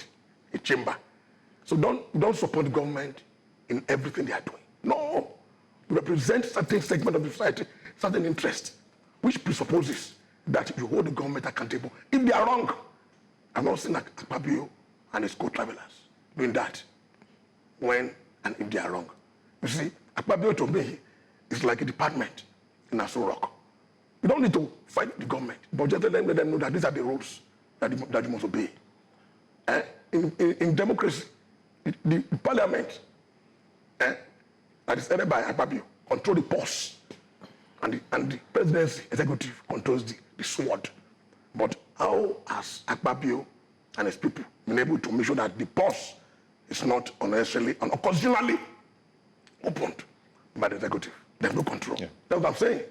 a chamber. So don't support the government in everything they are doing. No, you represent certain segment of the society, certain interest, which presupposes that you hold the government accountable. If they are wrong, I've not seen Akpabio and his co-travelers doing that when and if they are wrong. You see, Akpabio to me is like a department in Aso Rock. You don't need to fight the government, but just let them know that these are the rules that you must obey. In democracy, the parliament that is headed by Akpabio control the purse, and the presidency executive controls the sword. But how has Akpabio and his people been able to make sure that the purse is not unnecessarily and unconstitutionally opened by the executive? There's no control. Yeah. That's what I'm saying.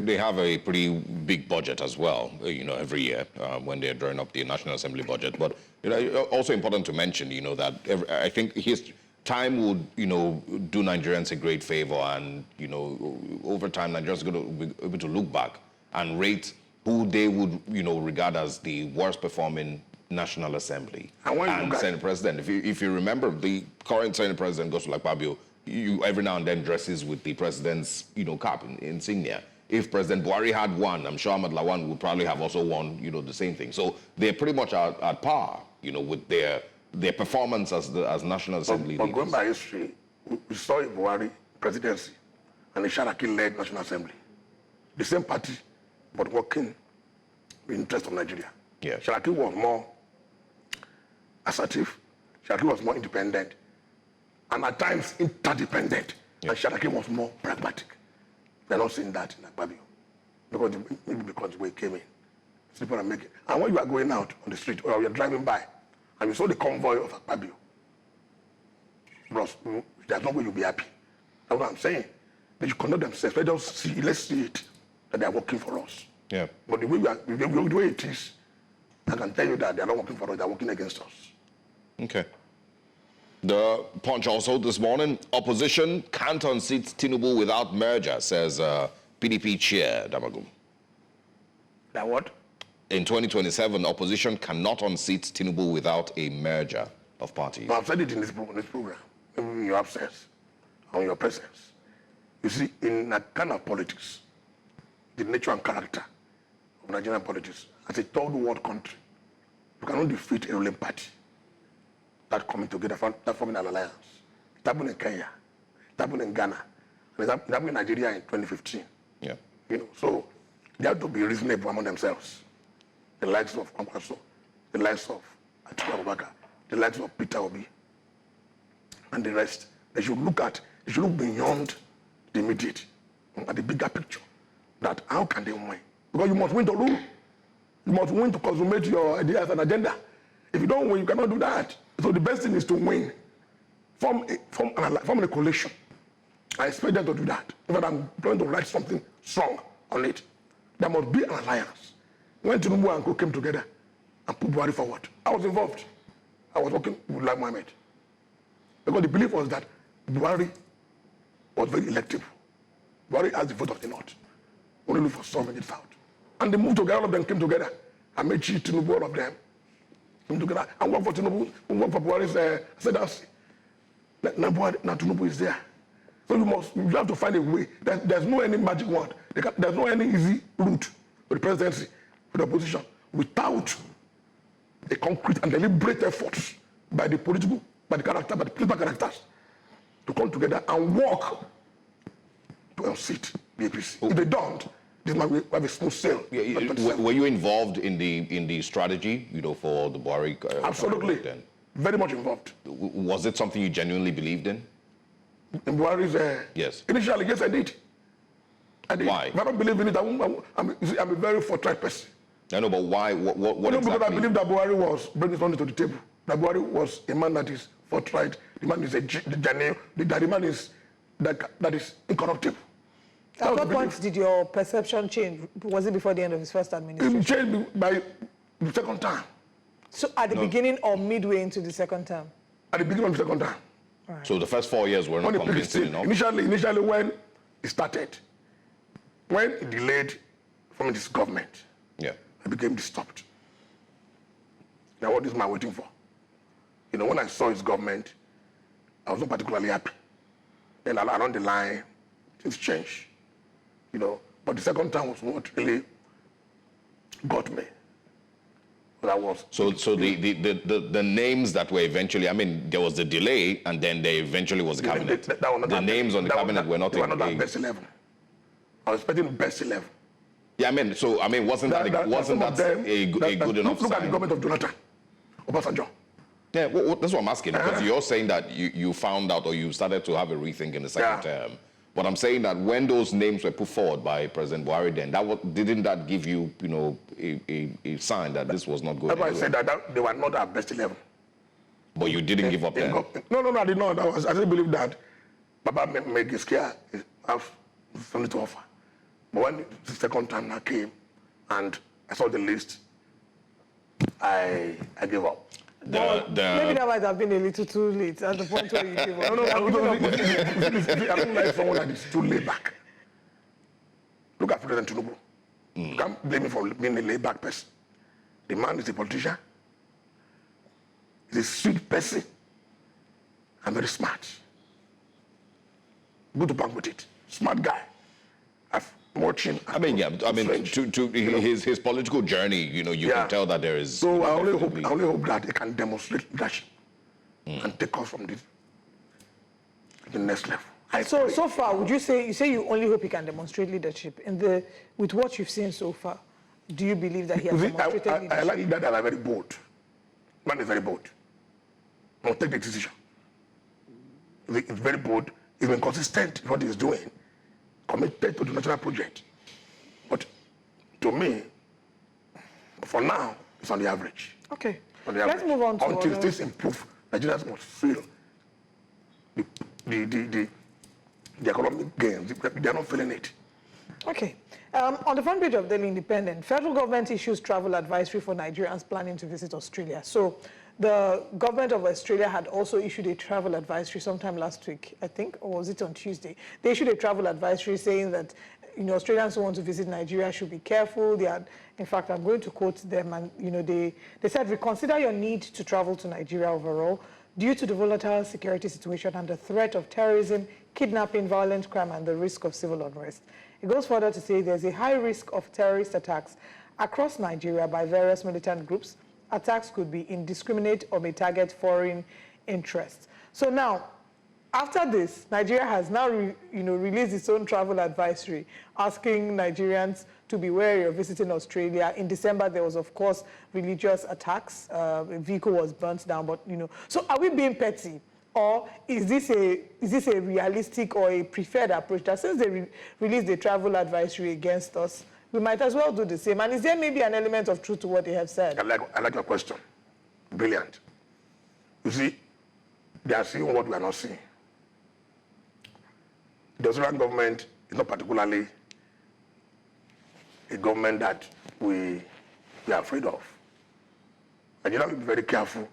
They have a pretty big budget as well, you know, every year when they're drawing up the National Assembly budget. But you know, also important to mention, you know, that I think his time would, you know, do Nigerians a great favor, and you know, over time, Nigerians are going to be able to look back and rate who they would, you know, regard as the worst performing National Assembly and Senate President. If you remember, the current Senate President, Godswill Akpabio, every now and then dresses with the president's, you know, cap insignia. If President Buhari had won, I'm sure Ahmed Lawan would probably have also won, you know, the same thing. So they're pretty much at par, you know, with their performance as National Assembly leaders. But going by history, we saw a Buhari presidency and a Sharaki-led National Assembly. The same party, but working in the interest of Nigeria. Yeah. Sharaki was more assertive. Sharaki was more independent. And at times interdependent. Yeah. And Sharaki was more pragmatic. They're not seeing that in Akpabio. Because the way it came in. People are making. And when you are going out on the street or you're driving by and you saw the convoy of Akpabio, bros, there's no way you'll be happy. That's what I'm saying. They should conduct themselves. Let's see it, that they are working for us. Yeah. But the way it is, I can tell you that they are not working for us, they are working against us. Okay. The Punch also this morning, opposition can't unseat Tinubu without merger, says PDP chair Damagum. That what? In 2027, opposition cannot unseat Tinubu without a merger of parties. No, I've said it in this program, in your absence, or your presence. You see, in that kind of politics, the nature and character of Nigerian politics, as a third world country, you cannot defeat a ruling party that coming together, that forming an alliance. It happened in Kenya, it happened in Ghana, and it happened in Nigeria in 2015. Yeah. So they have to be reasonable among themselves. The likes of Kwankwaso, the likes of Atiku Abubakar, the likes of Peter Obi, and the rest. They should look beyond the immediate, at the bigger picture. That how can they win? Because you must win to rule. You must win to consummate your ideas and agenda. If you don't win, you cannot do that. So the best thing is to win. Form a coalition. I expect them to do that. In fact, I'm going to write something strong on it. There must be an alliance. When Tinubu and Co came together and put Buhari forward, I was involved. I was working with Lai Mohammed. Because the belief was that Buhari was very elective. Buhari has the vote of the North. Only look for some in the South. And they moved together, all of them came together. Amechi, Tinubu, all of them came together and worked for Tinubu, worked for Buhari's ascendancy. Now Tinubu is there. So you have to find a way. There's no any magic word. There's no any easy route for the presidency, for the opposition, without a concrete and deliberate efforts by the political characters to come together and work to unseat the APC. If they don't, this might have a smooth sail. Were you involved in the strategy, for the Buhari? Absolutely. Very much involved. Was it something you genuinely believed in? In Buhari's, yes. Initially, yes, I did. Why? If I don't believe in it, I'm a very forthright person. I know, but why? What exactly? Because I believe that Buhari was bringing something to the table. That Buhari was a man that is forthright. The man is genuine. The man is that is incorruptible. At what point did your perception change? Was it before the end of his first administration? It changed by the second term. So at the beginning or midway into the second term? At the beginning of the second term. Right. So the first 4 years were not convincing enough? Initially when it started, when it delayed from this government, it became disturbed. Now what is my waiting for? When I saw his government, I was not particularly happy. Then along the line, things changed. But the second time was what really got me. That was so the names that were eventually, there was the delay and then there eventually was the cabinet. The names on the cabinet were not that best 11. I was expecting best 11. Yeah, wasn't that a good enough Look sign? at the government of Jonathan, Obasanjo. Yeah, that's what I'm asking, because you're saying that you found out or you started to have a rethink in the second term. But I'm saying that when those names were put forward by President Buhari then, didn't that give you, a sign that this was not going anywhere? I said that they were not our best 11. But you didn't give up then? No, I did not. I didn't believe that Baba Megiskia have something to offer. But when the second time I came and I saw the list, I gave up. Maybe that might have been a little too late at the point where you gave up. I don't like someone that is too laid back. Look at President Tinubu. You can't blame me for being a laid back person. The man is a politician. He's a sweet person and very smart. Good to bank with it. Smart guy. I've watched him. His political journey, you can tell that there is. So I only hope that he can demonstrate leadership and take us from to the next level. So far, would you say you only hope he can demonstrate leadership with what you've seen so far? Do you believe that he has demonstrated leadership? I like that are very bold. Man is very bold. He will take the decision. He's very bold. He's been consistent in what he's doing. Committed to the national project. But to me, for now, it's on the average. Okay. Let's move on to until things improve. Nigerians must feel the economic gains. They are not feeling it. Okay. On the front page of Daily Independent, federal government issues travel advisory for Nigerians planning to visit Australia. So the government of Australia had also issued a travel advisory sometime last week, I think, or was it on Tuesday? They issued a travel advisory saying that Australians who want to visit Nigeria should be careful. They had, in fact, I'm going to quote them, and they said, reconsider your need to travel to Nigeria overall due to the volatile security situation and the threat of terrorism, kidnapping, violent crime, and the risk of civil unrest. It goes further to say there's a high risk of terrorist attacks across Nigeria by various militant groups. Attacks could be indiscriminate or may target foreign interests. So now, After this, Nigeria has now released its own travel advisory, asking Nigerians to be wary of visiting Australia. In December, there was, of course, religious attacks. A vehicle was burnt down, but, So are we being petty? Or is this a realistic or a preferred approach that since they released the travel advisory against us, we might as well do the same? And is there maybe an element of truth to what they have said? I like your question. Brilliant. You see, they are seeing what we are not seeing. The Australian government is not particularly a government that we are afraid of. Nigeria will be very careful,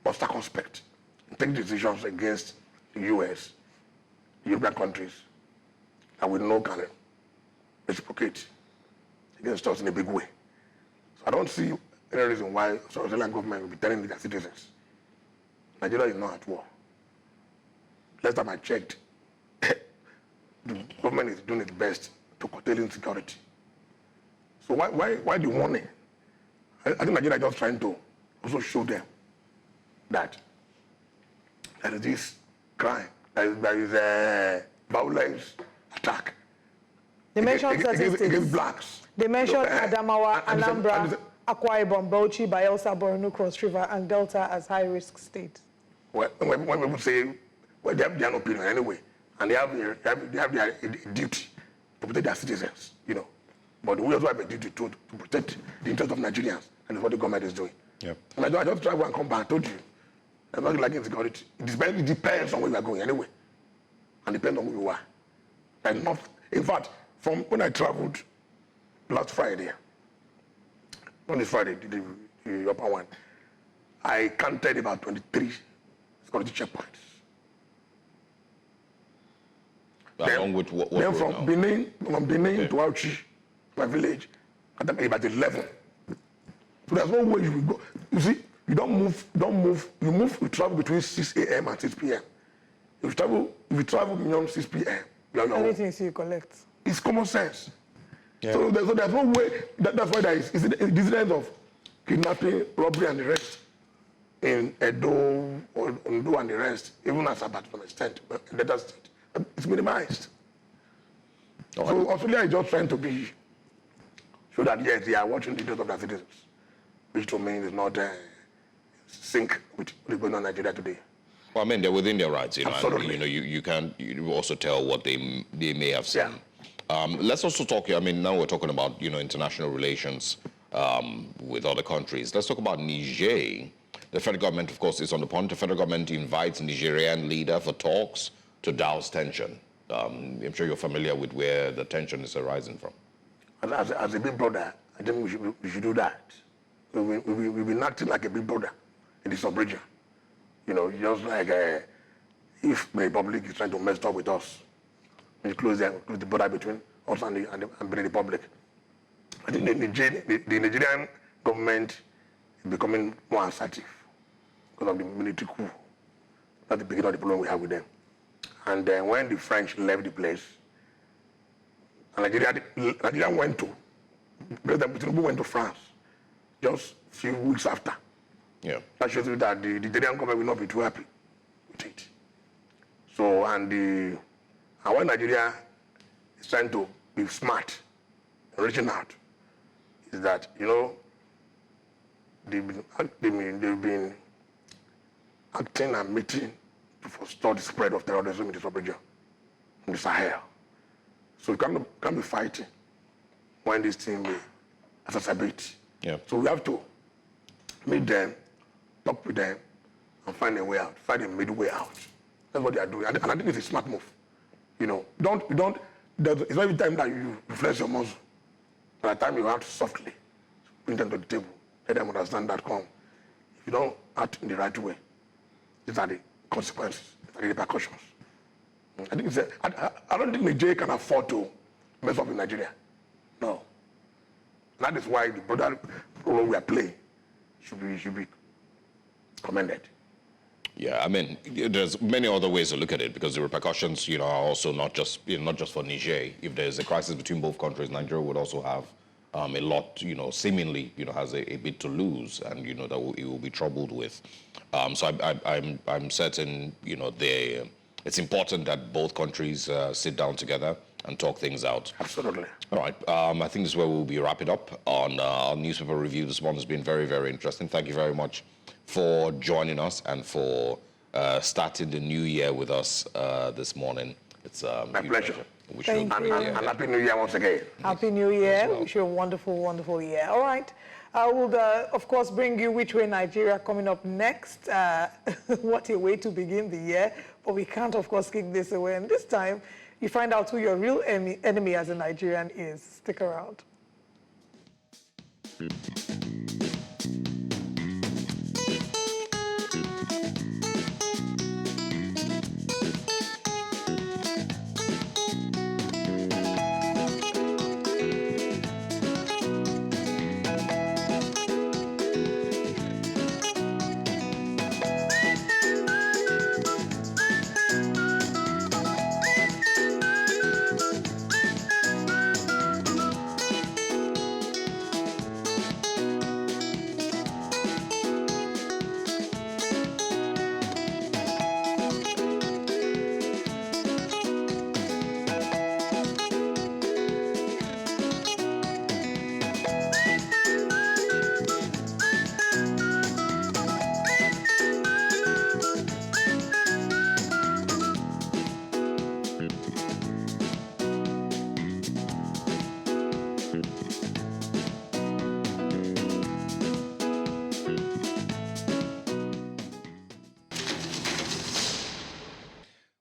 but circumspect, and take decisions against the US, the European countries, that we know can reciprocate against us in a big way. So I don't see any reason why the Australian government will be telling their citizens Nigeria is not at war. Last time I checked, the government is doing its best to curtail insecurity. So why the warning? I think Nigeria is just trying to also show them that there is this crime, there is a violence attack. They mentioned against blacks. They mentioned Adamawa, Anambra, Akwa Ibom, Bauchi, Bayelsa, Borno, Cross River, and Delta as high-risk states. Well, when people say, well, they have their opinion anyway, and they have their duty to protect their citizens, But we also have a duty to protect the interests of Nigerians, and that's what the government is doing. Yep. And I just travel and come back. I told you, I'm not like insecurity. It depends on where we are going anyway, and depends on who you are. And not, in fact, from when I traveled last Friday, on this Friday, the upper one, I counted about 23 security checkpoints. Along with what then from Benin to Auchi, my village, about 11. So there's no way you will go. You see, you you travel between 6 a.m. and 6 p.m. If you travel beyond 6 p.m., anything you collect. It's common sense. Yeah. So there's no way. That's why there is incident of kidnapping, robbery, and the rest in Edo, Ondo, and the rest, even Asaba to some extent, but Delta State, it's minimized. So Australia is just trying to be so that yes, they are watching the interests of their citizens, which to me is not sync with what's going on in Nigeria today. Well, I mean, they're within their rights, Absolutely. And, you can't also tell what they may have seen. Yeah. Let's also talk here. I mean, now we're talking about international relations with other countries. Let's talk about Niger. The federal government, of course, is on the point. The federal government invites Nigerian leader for talks to douse tension. I'm sure you're familiar with where the tension is arising from. As a big brother, I think we should do that. We've been acting like a big brother in the sub-region. Just like if the Republic is trying to mess up with us, we close the border between us and the Republic. I think the Nigerian government is becoming more assertive because of the military coup. That's the beginning of the problem we have with them. And then when the French left the place, and Nigeria went to, President Tinubu went to France just a few weeks after. Yeah. That shows you that the Nigerian government will not be too happy with it. So, and when Nigeria is trying to be smart and reaching out, is that, they've been acting and meeting to forestall the spread of terrorism in the sub-region, in the Sahel. So you can't be fighting when this thing will exacerbate. Yeah. So we have to meet them, talk with them, and find a way out, find a middle way out. That's what they are doing. And I think it's a smart move. It's not every time that you flex your muscle. By the time you have to softly bring them to the table, let them understand that if you don't act in the right way, these are the consequences, these are the repercussions. I think I don't think Nigeria can afford to mess up in Nigeria. No. That is why the broader role we are playing should be commended. Yeah, I mean, there's many other ways to look at it because the repercussions, are also not just for Niger. If there's a crisis between both countries, Nigeria would also have a lot, seemingly, has a bit to lose, and it will be troubled with. So I'm certain, it's important that both countries sit down together and talk things out. Absolutely. All right. I think this is where we'll be wrapping up on our newspaper review this morning. It's been very, very interesting. Thank you very much for joining us and for starting the new year with us this morning. It's my pleasure. Thank you. And Happy New Year once again. Happy New Year. Wish you a wonderful, wonderful year. All right. I will, of course, bring you Which Way Nigeria coming up next. What a way to begin the year. But we can't, of course, kick this away. And this time, you find out who your real enemy as a Nigerian is. Stick around.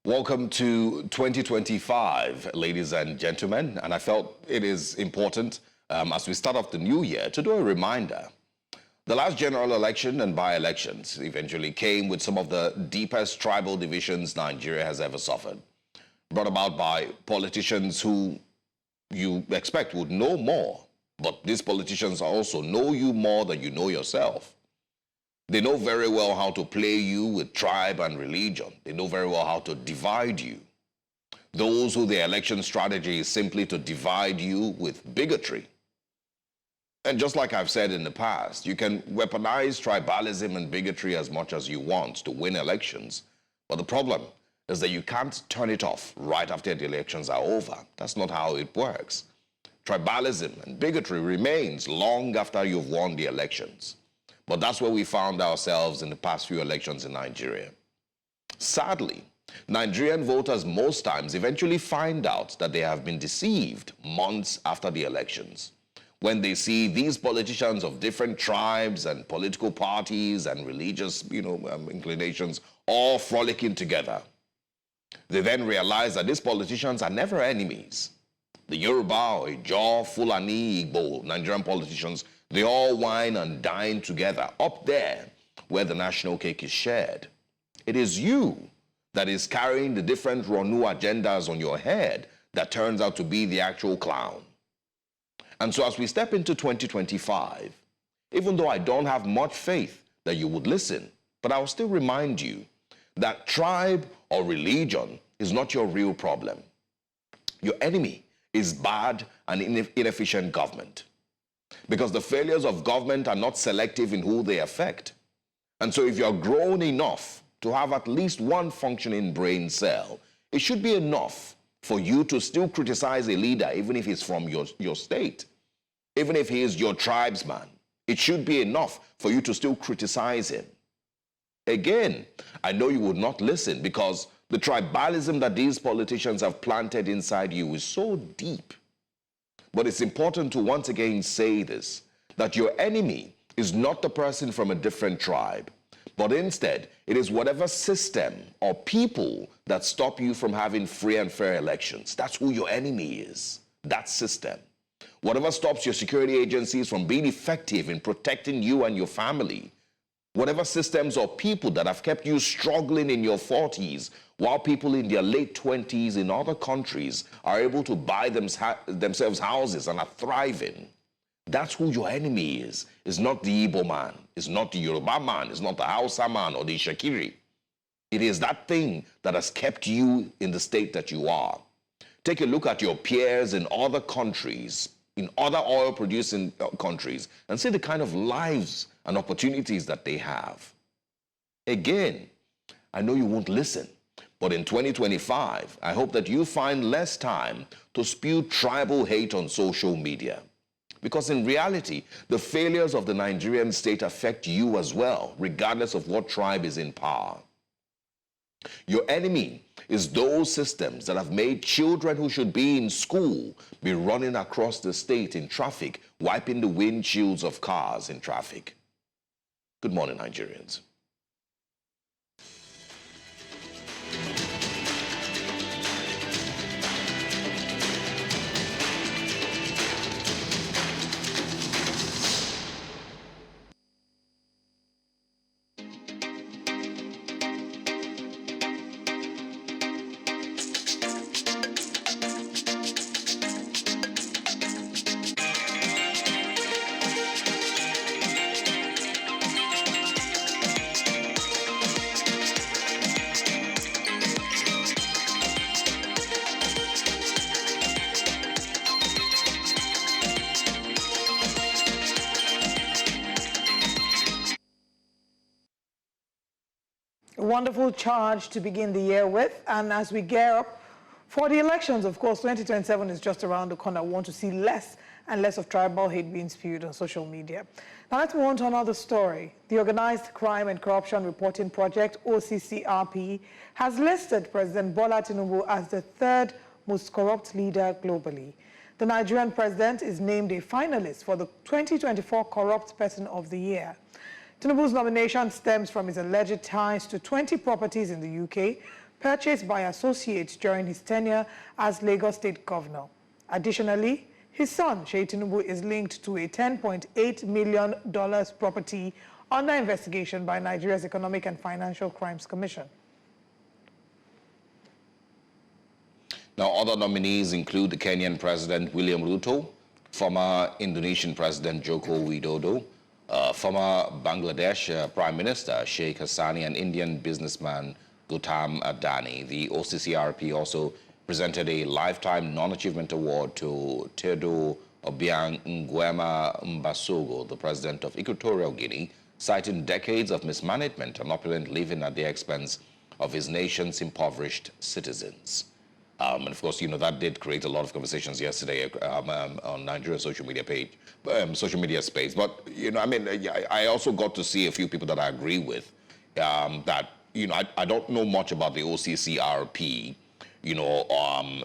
Welcome to 2025, ladies and gentlemen, and I felt it is important as we start off the new year to do a reminder. The last general election and by-elections eventually came with some of the deepest tribal divisions Nigeria has ever suffered, brought about by politicians who you expect would know more, but these politicians also know you more than you know yourself. They know very well how to play you with tribe and religion. They know very well how to divide you. Those who their election strategy is simply to divide you with bigotry. And just like I've said in the past, you can weaponize tribalism and bigotry as much as you want to win elections. But the problem is that you can't turn it off right after the elections are over. That's not how it works. Tribalism and bigotry remains long after you've won the elections. But that's where we found ourselves in the past few elections in Nigeria. Sadly, Nigerian voters most times eventually find out that they have been deceived months after the elections, when they see these politicians of different tribes and political parties and religious, inclinations all frolicking together. They then realize that these politicians are never enemies. The Yoruba, Ijaw, Fulani, Igbo, Nigerian politicians, they all wine and dine together up there where the national cake is shared. It is you that is carrying the different Ronu agendas on your head that turns out to be the actual clown. And so as we step into 2025, even though I don't have much faith that you would listen, but I'll still remind you that tribe or religion is not your real problem. Your enemy is bad and inefficient government. Because the failures of government are not selective in who they affect. And so if you're grown enough to have at least one functioning brain cell, it should be enough for you to still criticize a leader, even if he's from your state. Even if he is your tribesman, it should be enough for you to still criticize him. Again, I know you would not listen because the tribalism that these politicians have planted inside you is so deep. But it's important to once again say this, that your enemy is not the person from a different tribe, but instead it is whatever system or people that stop you from having free and fair elections. That's who your enemy is, that system. Whatever stops your security agencies from being effective in protecting you and your family, whatever systems or people that have kept you struggling in your 40s, while people in their late 20s in other countries are able to buy themselves houses and are thriving. That's who your enemy is. It's not the Igbo man. It's not the Yoruba man. It's not the Hausa man or the Shakiri. It is that thing that has kept you in the state that you are. Take a look at your peers in other countries, in other oil-producing countries, and see the kind of lives and opportunities that they have. Again, I know you won't listen, But in 2025, I hope that you find less time to spew tribal hate on social media. Because in reality, the failures of the Nigerian state affect you as well, regardless of what tribe is in power. Your enemy is those systems that have made children who should be in school be running across the state in traffic, wiping the windshields of cars in traffic. Good morning, Nigerians. Wonderful charge to begin the year with, and as we gear up for the elections, of course, 2027 is just around the corner. We want to see less and less of tribal hate being spewed on social media. Now let's move on to another story. The Organized Crime and Corruption Reporting Project, OCCRP, has listed President Bola Tinubu as the third most corrupt leader globally. The Nigerian president is named a finalist for the 2024 Corrupt Person of the Year. Tinubu's nomination stems from his alleged ties to 20 properties in the UK purchased by associates during his tenure as Lagos State Governor. Additionally, his son, Sheyi Tinubu, is linked to a $10.8 million property under investigation by Nigeria's Economic and Financial Crimes Commission. Now, other nominees include the Kenyan President William Ruto, former Indonesian President Joko Widodo, former Bangladesh Prime Minister Sheikh Hassani, and Indian businessman Gautam Adani. The OCCRP also presented a Lifetime Non-Achievement Award to Teodoro Obiang Nguema Mbasogo, the president of Equatorial Guinea, citing decades of mismanagement and opulent living at the expense of his nation's impoverished citizens. And of course, you know, that did create a lot of conversations yesterday on Nigeria's social media page, social media space. But, you know, I mean, I also got to see a few people that I agree with that, you know, I don't know much about the OCCRP, you know,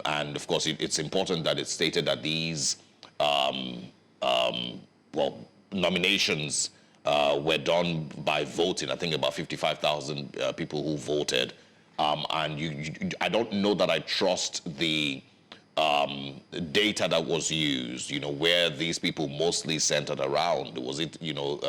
and of course, it's important that it's stated that these, well, nominations were done by voting. I think about 55,000 people who voted. And I don't know that I trust the data that was used, you know, where these people mostly centered around. Was it, you know,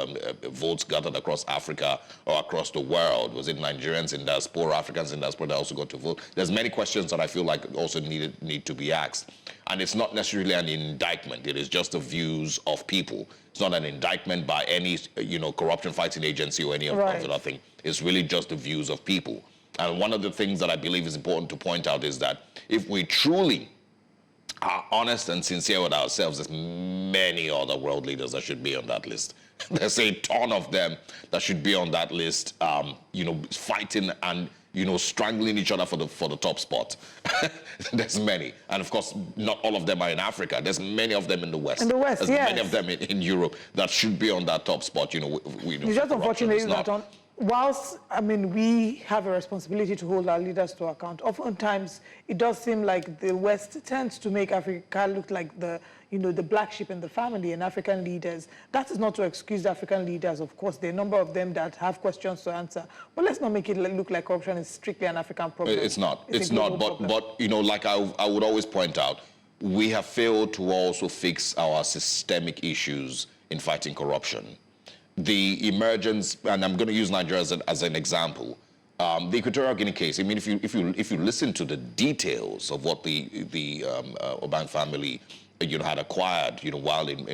votes gathered across Africa or across the world? Was it Nigerians in diaspora, Africans in diaspora that also got to vote? There's many questions that I feel like also need to be asked. And it's not necessarily an indictment. It is just the views of people. It's not an indictment by any, you know, corruption fighting agency or any of that thing. It's really just the views of people. And one of the things that I believe is important to point out is that if we truly are honest and sincere with ourselves, there's many other world leaders that should be on that list. There's a ton of them that should be on that list, you know, fighting and, you know, strangling each other for the top spot. There's many. And of course, not all of them are in Africa. There's many of them in the West. In the West, There's yes. many of them in Europe that should be on that top spot, you know. It's just unfortunately that whilst, I mean, we have a responsibility to hold our leaders to account, oftentimes it does seem like the West tends to make Africa look like the, you know, the black sheep in the family, and African leaders. That is not to excuse the African leaders, of course. There are a number of them that have questions to answer. But let's not make it look like corruption is strictly an African problem. It's not. It's not. But you know, like I would always point out, we have failed to also fix our systemic issues in fighting corruption. The emergence, and I'm going to use Nigeria as an example, the Equatorial Guinea case. I mean, if you listen to the details of what the Obiang family, you know, had acquired, you know, while in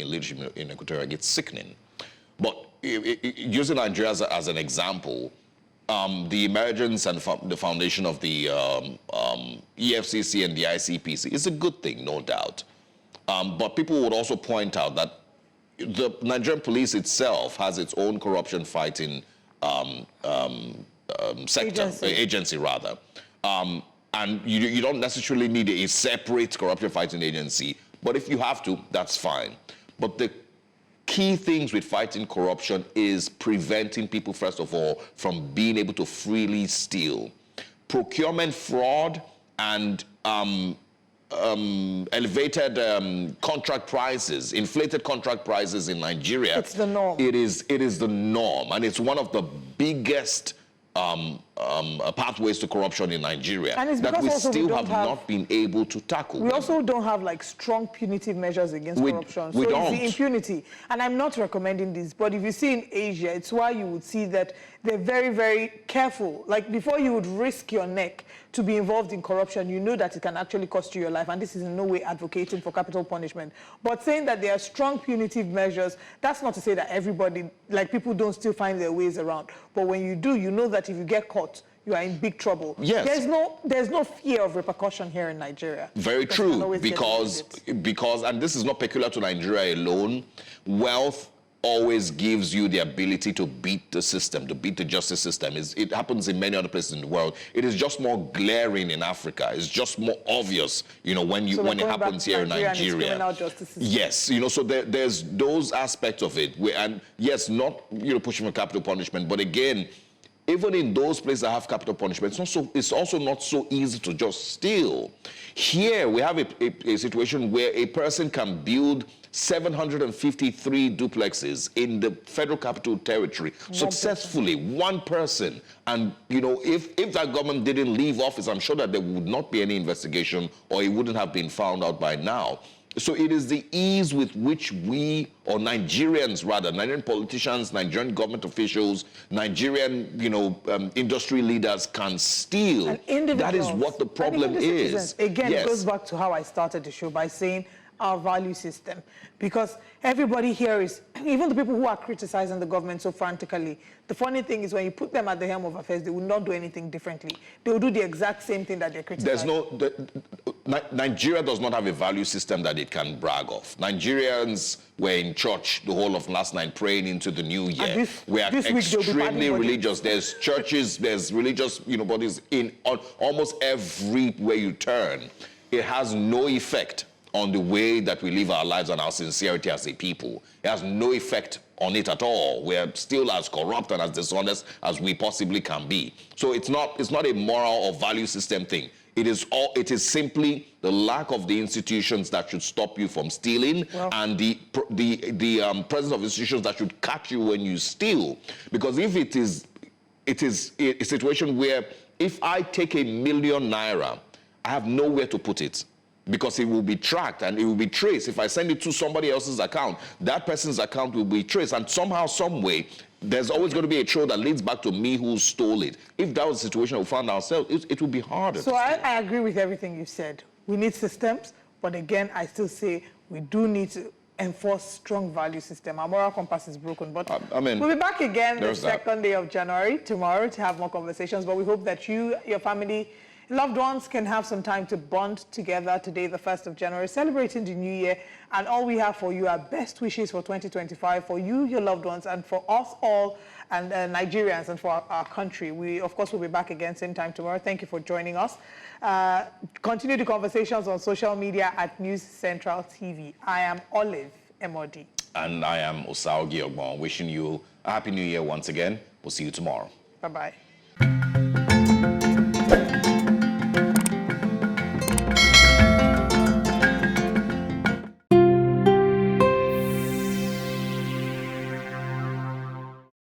leadership in Equatorial, it's sickening. But using Nigeria as an example, the emergence and the foundation of the EFCC and the ICPC is a good thing, no doubt. But people would also point out that the Nigerian police itself has its own corruption fighting agency rather. And you don't necessarily need a separate corruption fighting agency, but if you have to, that's fine. But the key things with fighting corruption is preventing people, first of all, from being able to freely steal. Procurement fraud and elevated contract prices, inflated contract prices in Nigeria. It's the norm. It is the norm, and it's one of the biggest pathways to corruption in Nigeria that we still have not been able to tackle. We also don't have like strong punitive measures against corruption. We don't. It's the impunity. And I'm not recommending this, but if you see in Asia, it's why you would see that they're very, very careful. Like before you would risk your neck to be involved in corruption, you know that it can actually cost you your life. And this is in no way advocating for capital punishment. But saying that there are strong punitive measures, that's not to say that everybody, like people don't still find their ways around. But when you do, you know that if you get caught, you are in big trouble. Yes. There's no fear of repercussion here in Nigeria. Very true, because, and this is not peculiar to Nigeria alone, wealth always gives you the ability to beat the system, to beat the justice system. It happens in many other places in the world. It is just more glaring in Africa. It's just more obvious, you know, when it happens here in Nigeria. Yes, you know, so there's those aspects of it. And yes, not, you know, pushing for capital punishment, but again, even in those places that have capital punishment, it's also not so easy to just steal. Here, we have a situation where a person can build 753 duplexes in the Federal Capital Territory successfully, one person. And, you know, if that government didn't leave office, I'm sure that there would not be any investigation or it wouldn't have been found out by now. So it is the ease with which we, or Nigerians rather, Nigerian politicians, Nigerian government officials, Nigerian, you know, industry leaders can steal. That is what the problem is. Again, it goes back to how I started the show by saying our value system. Because everybody here is, even the people who are criticizing the government so frantically, the funny thing is when you put them at the helm of affairs, they will not do anything differently. They will do the exact same thing that they're criticizing. Nigeria does not have a value system that it can brag of. Nigerians were in church the whole of last night praying into the new year. We are extremely religious. There's churches, there's religious, you know, bodies in almost everywhere you turn. It has no effect on the way that we live our lives and our sincerity as a people. It has no effect on it at all. We're still as corrupt and as dishonest as we possibly can be. So it's not a moral or value system thing. It is simply the lack of the institutions that should stop you from stealing and the presence of institutions that should catch you when you steal. Because if it is a situation where if I take ₦1 million, I have nowhere to put it, because it will be tracked and it will be traced. If I send it to somebody else's account, that person's account will be traced, and somehow, some way, there's always going to be a trail that leads back to me who stole it. If that was the situation we found ourselves, it would be harder. So I agree with everything you said. We need systems, but again, I still say we do need to enforce strong value system. Our moral compass is broken, but we'll be back again the second day of January, tomorrow, to have more conversations, but we hope that you, your family, loved ones can have some time to bond together today, the 1st of January, celebrating the new year. And all we have for you are best wishes for 2025 for you, your loved ones, and for us all, and Nigerians, and for our country. We, of course, will be back again same time tomorrow. Thank you for joining us. Continue the conversations on social media at News Central TV. I am Olive Emodi. And I am Osaogi Ogbon, wishing you a happy new year once again. We'll see you tomorrow. Bye-bye.